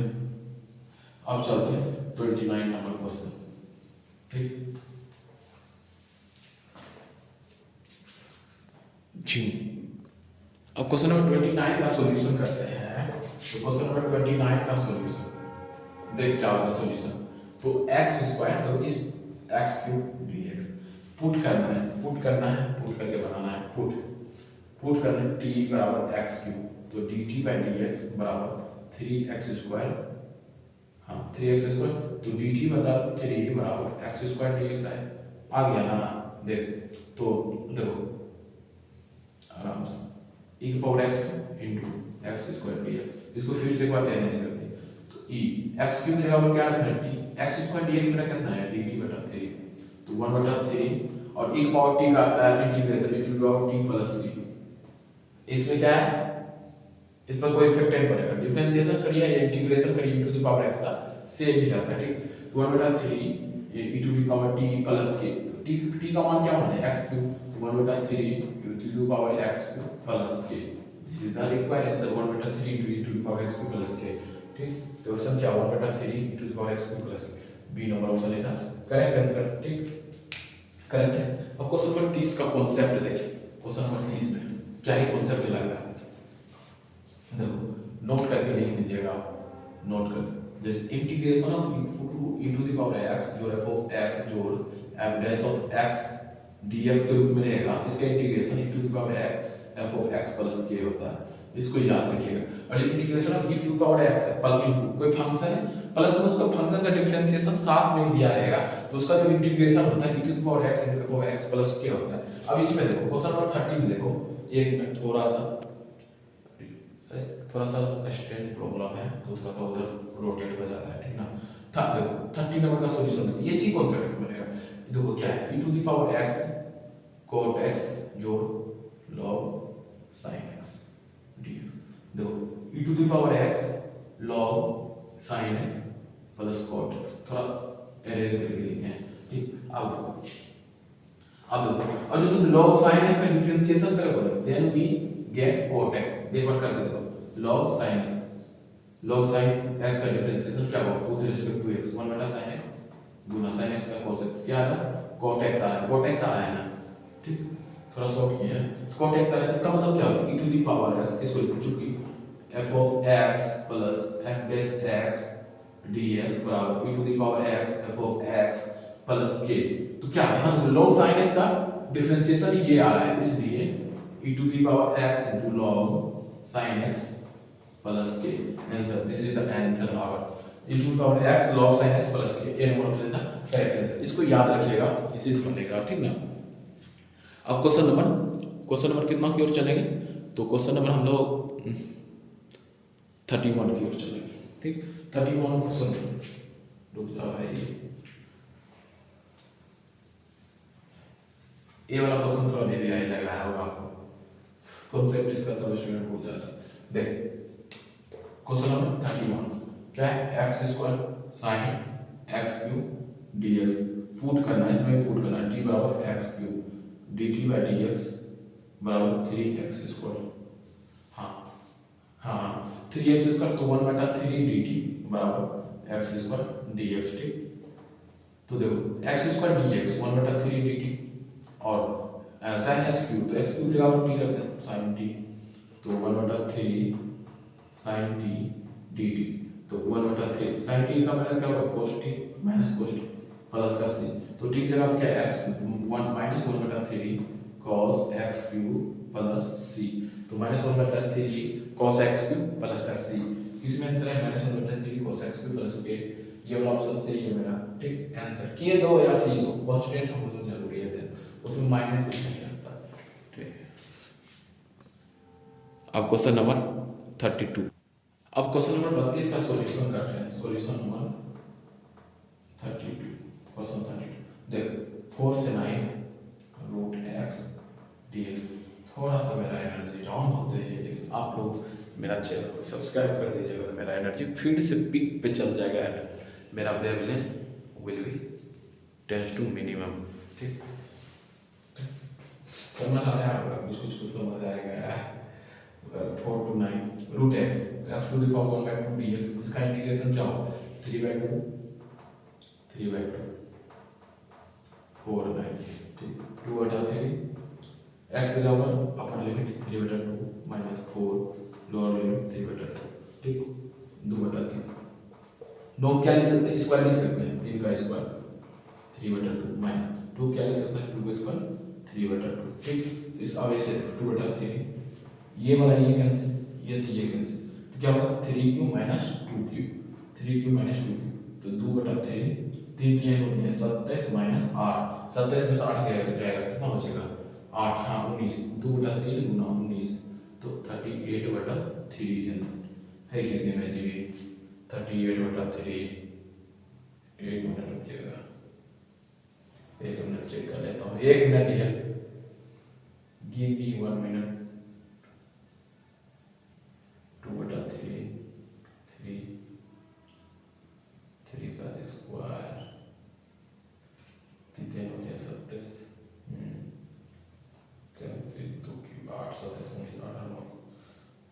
अब चलते हैं 29 नंबर क्वेश्चन। ठीक जी, अब क्वेश्चन नंबर 29 का सॉल्यूशन करते हैं। तो क्वेश्चन नंबर 29 का सॉल्यूशन देख क्या होता है सॉल्यूशन। तो x स्क्वायर तो इस x क्यूब dx पुट करना है पुट करके बनाना है, पुट करना है t बराबर x क्यूब, तो dt बाई dx बराबर 3x स्क्वायर, हाँ 3x स्क्वायर, तो dt बराबर 3 बराबर x स्क्वायर dx है, आ गया ना। देख तो देखो आराम से e की power x into x square dx, इसको फिर से एक बार अरेंज करते हैं। तो e x क्यूब जगह पर क्या रखना है, t x स्क्वायर dx मेरा कितना है dt बटा 3, तो 1/3 और e की पावर t का integration e to the power t plus c, इसमें क्या है, इस पर कोई इफेक्ट नहीं पड़ेगा, डिफरेंशिएशन करिए या इंटीग्रेशन करिए e to the power x का सेम ही रहता है। ठीक, तो 1/3 e to the power t plus k, तो t का मान क्या मान है x क्यूब, तो 1/3 e to the power x cube plus k, this is the required answer 1/3 e to the power x cube plus k। ठीक, तो ऑप्शन क्या 1/3 e to the power x cube plus k, B number option है करेक्ट आंसर। ठीक, करेक्ट है। अब क्वेश्चन नंबर 30 का कॉन्सेप्ट देखिए, क्वेश्चन नंबर 30 में क्या ही कॉन्सेप्ट लग रहा है, देखो नोट करके लिख लीजिएगा, नोट कर जैसे integration of e to the power x जो f ऑफ x जोड़ f dash of x dx के रूप में रहेगा, इसका integration e to the power x f of x plus k होता है, इसको याद रखिएगा। और integration of e to the power x है पल इनटू कोई फंक्शन है प्लस में उसका फंक्शन का डिफरेंशिएशन साथ में दिया रहेगा, तो उसका जो इंटीग्रेशन होता है e to the power x into f of x plus k होता है। अब इसमें देखो क्वेश्चन नंबर 30 में देखो, एक मिनट थोड़ा सा स्ट्रेन प्रॉब्लम है, तो थोड़ा सा उधर रोटेट हो जाता है, ठीक ना। था देखो 30 नंबर का सॉल्यूशन देखो, ये सी कॉन्सेप्ट बनेगा, देखो क्या है e to the power x cot x जोड़ log sin x dx, देखो e to the power x log sin x plus cot x, थोड़ा अरेंज करके लिखे हैं। ठीक, अब देखो और जो तुम log sin x का डिफरेंशिएशन करोगे then we get cot x, एक बार करके देखो log sin x का डिफरेंशिएशन क्या होगा with respect to x 1/sin x गुना sin x का cos x, क्या आ रहा cot x आ रहा है ना। ठीक, थोड़ा शॉर्ट किया है, cot x आ रहा है, इसका मतलब क्या होगा e to the power x, इसको लिख चुकी f of x plus f dash x dx बराबर e to the power x f of x plus k, तो क्या है यहाँ log sin x का डिफरेंशिएशन ये आ रहा है, इसलिए e to the power x into log sin x plus k answer, this is the answer our e to the power x log sin x plus k, ये नंबर ऑप्शन था करेक्ट आंसर, इसको याद रखिएगा, इसी से बनेगा, ठीक ना। अब क्वेश्चन नंबर कितना की ओर चलेंगे, तो क्वेश्चन नंबर हम लोग 31 की ओर चलेंगे। ठीक, 31 क्वेश्चन, रुक जाओ भाई, ये वाला क्वेश्चन थोड़ा देरी आई लग रहा होगा आपको, कॉन्सेप्ट इसका सब स्टूडेंट भूल जाता है। देख क्वेश्चन नंबर 31 क्या है, x square sin x cube D x, put करना है इसमें, पुट करना टी बराबर x cube D T by D x बराबर 3x²। हाँ हाँ 3x², तो 1/3 डी टी बराबर x² डी एक्स। ठीक, तो देखो x² D x 1/3 D T और साइन एक्स क्यूब, तो एक्स क्यूब जगह पर टी रख दें, साइन टी, तो 1/3 साइन टी डी टी, तो 1/3 साइन टी का मतलब क्या होगा, cos T minus cos T plus का सी, तो टी की जगह क्या है x, 1 minus 1/3 cos x cube plus C, तो minus 1/3 cos x cube plus का सी, किसमें आंसर है minus 1/3 cos x cube plus K, ये वाला ऑप्शन सही है मेरा। ठीक, आंसर के दो या सी दो, कांस्टेंट हम लोग जरूरी है, उसमें माइनस कुछ नहीं आता। ठीक, अब क्वेश्चन नंबर 32, अब क्वेश्चन नंबर 32 का सॉल्यूशन करते हैं। सॉल्यूशन नंबर 32, क्वेश्चन 32 देख 4 से 9 रूट एक्स डी एक्स। थोड़ा सा मेरा एनर्जी डाउन होते हैं, लेकिन आप लोग मेरा चैनल को सब्सक्राइब कर दीजिएगा तो मेरा एनर्जी फिर से पीक पे चल जाएगा, मेरा wavelength will be tends to minimum. ठीक, समझ आ रहा होगा, कुछ कुछ समझ आएगा। 4 to 9 root x x to the power 1/2 dx, इसका इंटीग्रेशन क्या हो 3/2 4 9। ठीक, 2/3 एक्स के बराबर upper limit 3/2 minus 4 lower limit 3/2। ठीक, 2/3 नो क्या लिख सकते हैं, स्क्वायर लिख सकते हैं, 3 का स्क्वायर 3/2 माइनस 2 क्या लिख सकते हैं, 2 का स्क्वायर 3/2। ठीक, इस अब ऐसे 2/3 ये वाला ये कैंसिल, ये से ये कैंसिल, तो क्या होगा 3 Q minus 2 Q, 3 Q minus 2 Q, तो 2/3 3 3 होती है 27 माइनस 8, 27 में से 8 गया जाएगा, कितना बचेगा 8, हाँ 19, 2/3 गुना 19, तो 38/3 है किसी में जी 38/3। एक मिनट रुकिएगा, एक मिनट चेक कर लेता हूँ, एक मिनट यार, गिव मी 1 मिनट। 2/3 3 का स्क्वायर 3 होते हैं 27, कैंसिल 2 क्यूब 8 27 19 8 9,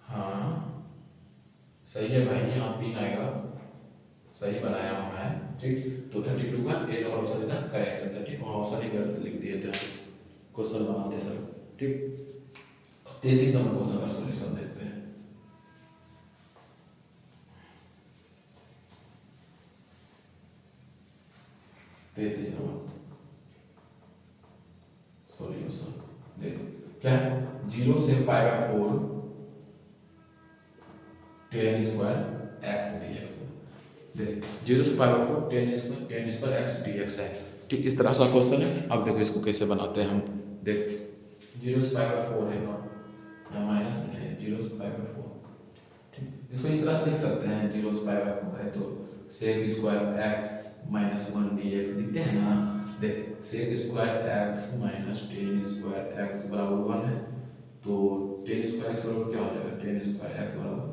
हाँ सही है भाई, यहाँ 3 आएगा, सही बनाया हूँ मैं। ठीक, तो 32 का ए नंबर ऑप्शन इधर करेक्ट आंसर। ठीक, वहाँ ऑप्शन ही गलत लिख दिए थे क्वेश्चन बनाते सर। ठीक, 33 नंबर क्वेश्चन का सॉल्यूशन देखते हैं। तैतीस नंबर सॉल्यूशन देखो क्या है, 0 से π/4 tan स्क्वायर x dx। देख 0 से π/4 tan स्क्वायर x dx है। ठीक, इस तरह सा क्वेश्चन है। अब देखो इसको कैसे बनाते हैं हम, देख 0 से π/4 है ना, माइनस में है 0 से π/4। ठीक, इसको इस तरह से लिख सकते हैं, 0 से π/4 है तो sec square x minus 1 dx दिखते हैं ना। देख sec square x minus tan square x बराबर 1 है, तो tan स्क्वायर x बराबर क्या हो जाएगा, tan स्क्वायर x बराबर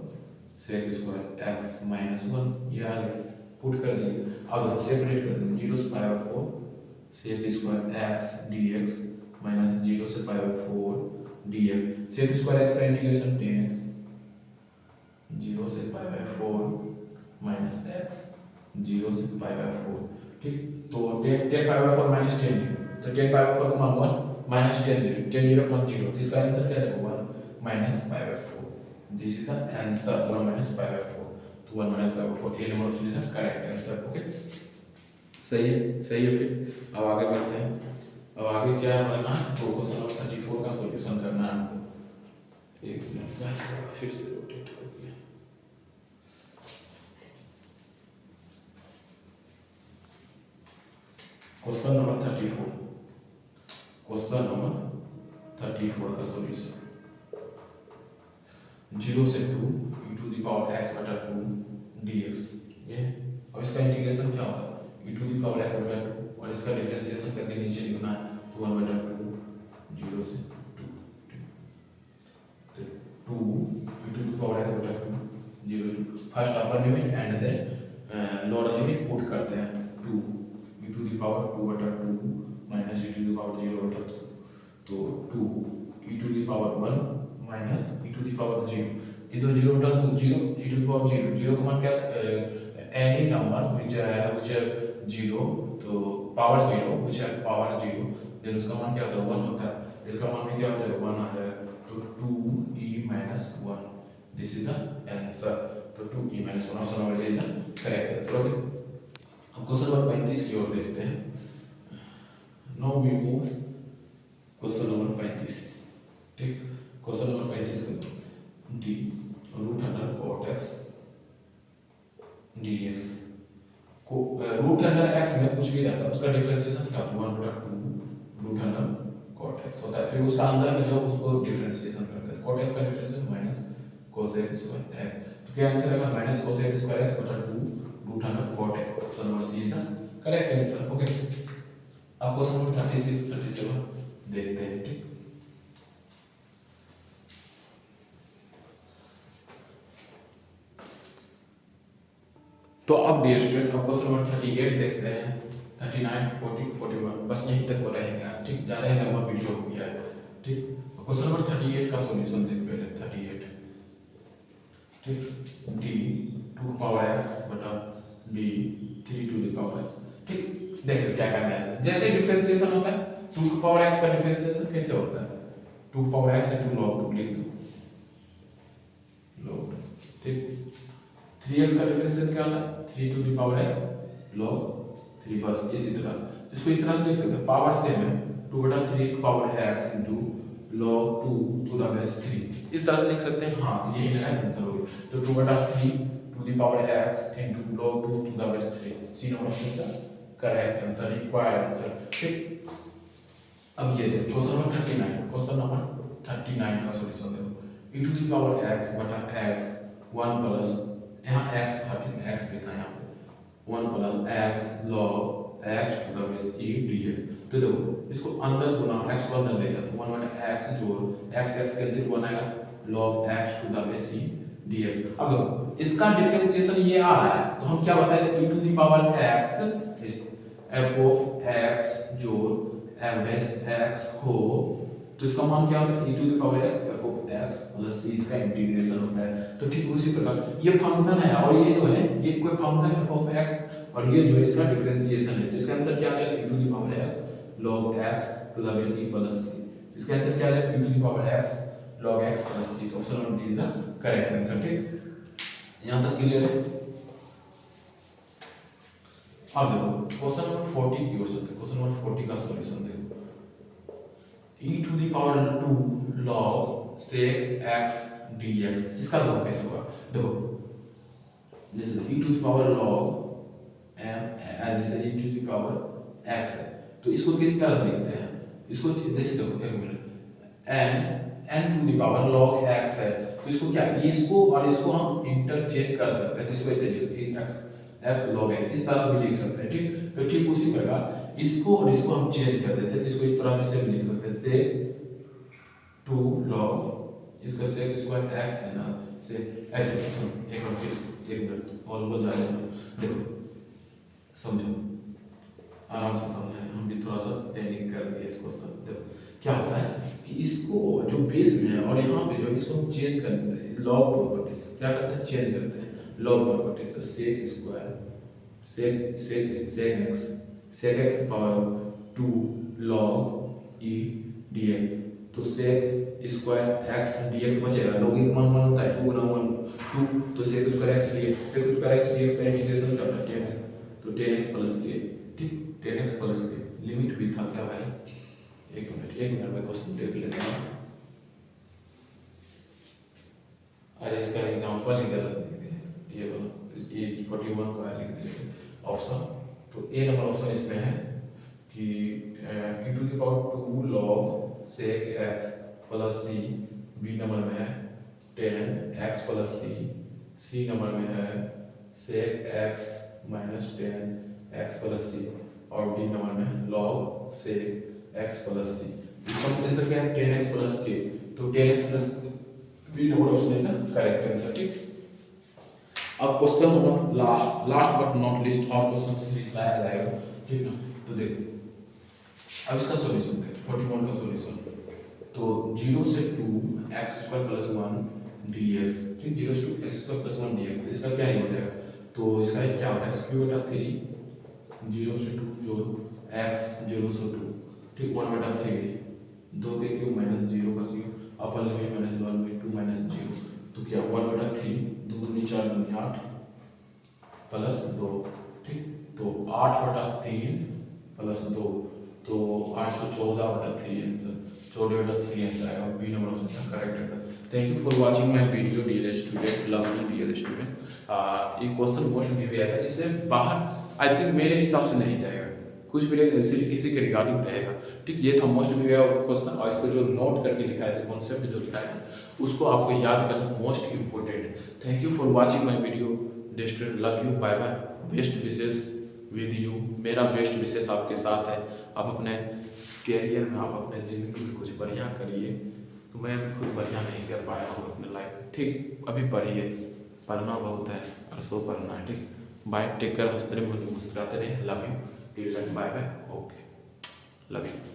sec स्क्वायर x माइनस 1, ये आ गया, पुट कर दिए। अब देखो सेपरेट कर देंगे, 0 से π/4 sec square x dx minus 0 से π/4 dx, sec स्क्वायर x का इंटीग्रेशन tan x 0 से π/4 माइनस x 0 से π/4। ठीक, तो 10 π/4 माइनस 10 0, तो 10 π/4 का मान 1 माइनस 10 0, 10 0 1 0, तो इसका आंसर क्या है 1 minus π/4। This is the answer 1 minus π/4, तो 1 minus π/4 A number option is the correct answer. Okay, सही है, सही है। फिर अब आगे बढ़ते हैं। अब आगे क्या है हमारे ना, तो क्वेश्चन नंबर 34 का सॉल्यूशन करना है हमको। एक मिनट फिर से रोटेट हो गया। क्वेश्चन नंबर 34, क्वेश्चन नंबर 34 का सॉल्यूशन 0 से 2 e⁻x/2 dx। ये अब इसका इंटीग्रेशन क्या होता है, e⁻x/2 और इसका डिफरेंशिएशन करके नीचे लिखना है, तो 1/2 0 से 2, तो 2 e⁻x/2 0 से 2, first upper limit and then lower limit put करते हैं, two e to the power two बटा two minus e to the power zero बटा टू, तो two e to the power one minus e to the power zero, ये तो जीरो बटा two zero, e to the power zero, zero का मान क्या any number which are zero, तो power zero which are power zero, then उसका मान क्या होता है वन होता है, इसका मान भी क्या होता है वन आ जाएगा, तो two e minus one, this is the answer, तो two e minus one option number is the correct answer. Okay, अब क्वेश्चन नंबर 35 की ओर देखते हैं। Now we move question number 35, ठीक, क्वेश्चन नंबर 35 को d root under cot x dx को रूट अंडर x में कुछ भी रहता है उसका डिफरेंशिएशन क्या होता है 1 बटा 2 रूट अंडर cot x होता है, फिर उसका अंदर में जो उसको डिफरेंशिएशन करते हैं cot x का differentiation minus cos x square x, तो क्या आंसर आएगा minus cos x square x बटा 2 root under cot x, option number C is the correct answer. Okay, अब क्वेश्चन नंबर 36 37 देखते हैं, ठीक, तो अब डियर स्टूडेंट अब क्वेश्चन नंबर 38 देखते हैं, 39 40 41 बस यहीं तक हो रहेगा, ठीक, ज़्यादा ही लंबा वीडियो हो गया है, ठीक, क्वेश्चन नंबर 38 का सॉल्यूशन देख पहले 38, ठीक, डी 2 पावर x बटा D 3 to the power x, ठीक, देखिए क्या करना है, जैसे डिफरेंशिएशन होता है 2 पावर x का डिफरेंशिएशन कैसे होता है 2 पावर x into log 2 लिख दो log, ठीक, 3x का डिफरेंशिएशन क्या होता है 3 to the power x log 3, बस इसी तरह इसको इस तरह से लिख सकते हैं, पावर सेम है 2 बटा 3 power x into log 2 to the base 3, इस तरह से लिख सकते हैं, हाँ यही मेरा आंसर होगा, तो 2 बटा 3 to the power x into log 2 to the base 3, C number option का करेक्ट आंसर, रिक्वायर्ड आंसर, ठीक। अब ये देखो क्वेश्चन नंबर 39, क्वेश्चन नंबर 39 का सॉल्यूशन देखो, e to the power x बटा x 1 प्लस यहाँ x 13 x भी था यहाँ पे 1 plus x log x to the base e dx, तो देखो इसको अंदर गुना x को अंदर ले जाओ तो 1 बटा x जोड़ x x कैंसिल बनाएगा log x to the base e dx। अब देखो इसका डिफरेंशिएशन ये आ रहा है तो हम क्या बताएं e to the power x f of x जोड़ f डैश x हो, तो इसका मान क्या होता है e to the power x f of x plus c, इसका इंटीग्रेशन होता है, तो ठीक उसी प्रकार ये फंक्शन है और ये जो है ये कोई फंक्शन f of x और ये जो इसका डिफरेंशिएशन है, तो इसका आंसर क्या आ जाएगा e to the power x log x to the base e plus c, इसका आंसर क्या आ जाएगा e to the power x log x plus c, तो option number D is the correct answer, ठीक, यहां तक क्लियर है। अब देखो क्वेश्चन नंबर 40 की ओर चलते हैं, क्वेश्चन नंबर 40 का सॉल्यूशन देखो, e to the power 2 log sec x dx, इसका देखो कैसे होगा, देखो जैसे e to the power log m जैसे e to the power x है तो इसको किस तरह से लिखते हैं, इसको जैसे देखो एक minute n to the power log x है तो इसको क्या इसको और इसको हम इंटरचेंज कर सकते हैं, तो इसको ऐसे लिख सकते हैं x log x, इस तरह से भी लिख सकते हैं, ठीक, तो ठीक उसी प्रकार इसको और इसको हम चेंज कर देते हैं, तो इसको इस तरह से भी लिख सकते हैं sec 2 log इसका sec स्क्वायर x है ना, से ऐसे एक बार फिर एक मिनट और बोल रहा है, देखो समझो आराम से समझना, हम भी थोड़ा सा पैनिक कर दिए इसको सब, देखो क्या होता है कि इसको जो बेस में है और यहाँ पे जो इसको हम चेंज करते हैं लॉग प्रॉपर्टीज, क्या करते हैं चेंज करते हैं log properties, sec square sec x power 2 log e dx, तो sec स्क्वायर x dx बचेगा, log एक मान होता है 2 गुना 1 2, तो sec square x dx, sec square x dx का इंटीग्रेशन करना है 10x, तो 10x प्लस k, ठीक, 10x प्लस k, लिमिट भी था क्या भाई, एक मिनट में क्वेश्चन देख लेते हैं, अरे इसका एग्जांपल ही गलत लिख दिया, ये वाला ये 41 का लिख दिया ऑप्शन, तो ए नंबर ऑप्शन इसमें है कि e to the power 2 log sec x plus c, B number में है 10x प्लस c, सी नंबर में है sec x minus 10x plus c, और डी नंबर में है log sec x plus c, इसका आंसर क्या है 10x प्लस k, तो 10x plus B number option है ना करेक्ट आंसर, ठीक। अब question number last but not list और क्वेश्चन लिखवाया जाएगा, ठीक ना। तो देखो अब इसका सॉल्यूशन देख 41 का सॉल्यूशन। तो 0 से 2 x² + 1 dx, ठीक, 0 से 2 x² + 1 dx, इसका क्या ही हो जाएगा, तो इसका क्या होगा x³ 3 0 से 2 जोड़ x 0 से 2, ठीक, 1/3 2 के क्यूब माइनस 0 का क्यूब अपर लिमिट -1/2 - 0, तो क्या 1/3 2 दूनी 4 दूनी 8 प्लस 2, ठीक, तो 8/3 प्लस 2, तो 814/3 आंसर, 14/3 आंसर आएगा, B number option correct answer. Thank you for watching my video dear student, love you dear student. ये क्वेश्चन मोस्ट भी आया था, इससे बाहर आई थिंक मेरे हिसाब से नहीं जाएगा, कुछ भी इसी के रिगार्डिंग रहेगा, ठीक। ये था मोस्ट भी क्वेश्चन, और इसको जो नोट करके लिखाए थे, कॉन्सेप्ट जो लिखाए थे उसको आपको याद करना most important. Thank you for watching my video dear student, love you, bye bye, best wishes with you, मेरा बेस्ट विशेष आपके साथ है। आप अपने कैरियर में, आप अपने ज़िंदगी में कुछ बढ़िया करिए, तो मैं भी खुद बढ़िया नहीं कर पाया हूँ अपने लाइफ, ठीक। अभी पढ़िए, पढ़ना बहुत है और सो पढ़ना है, ठीक। बाय, टेक केयर, हंसते रहे, मुझे मुस्कुराते रहे, love you, bye bye, okay, love you.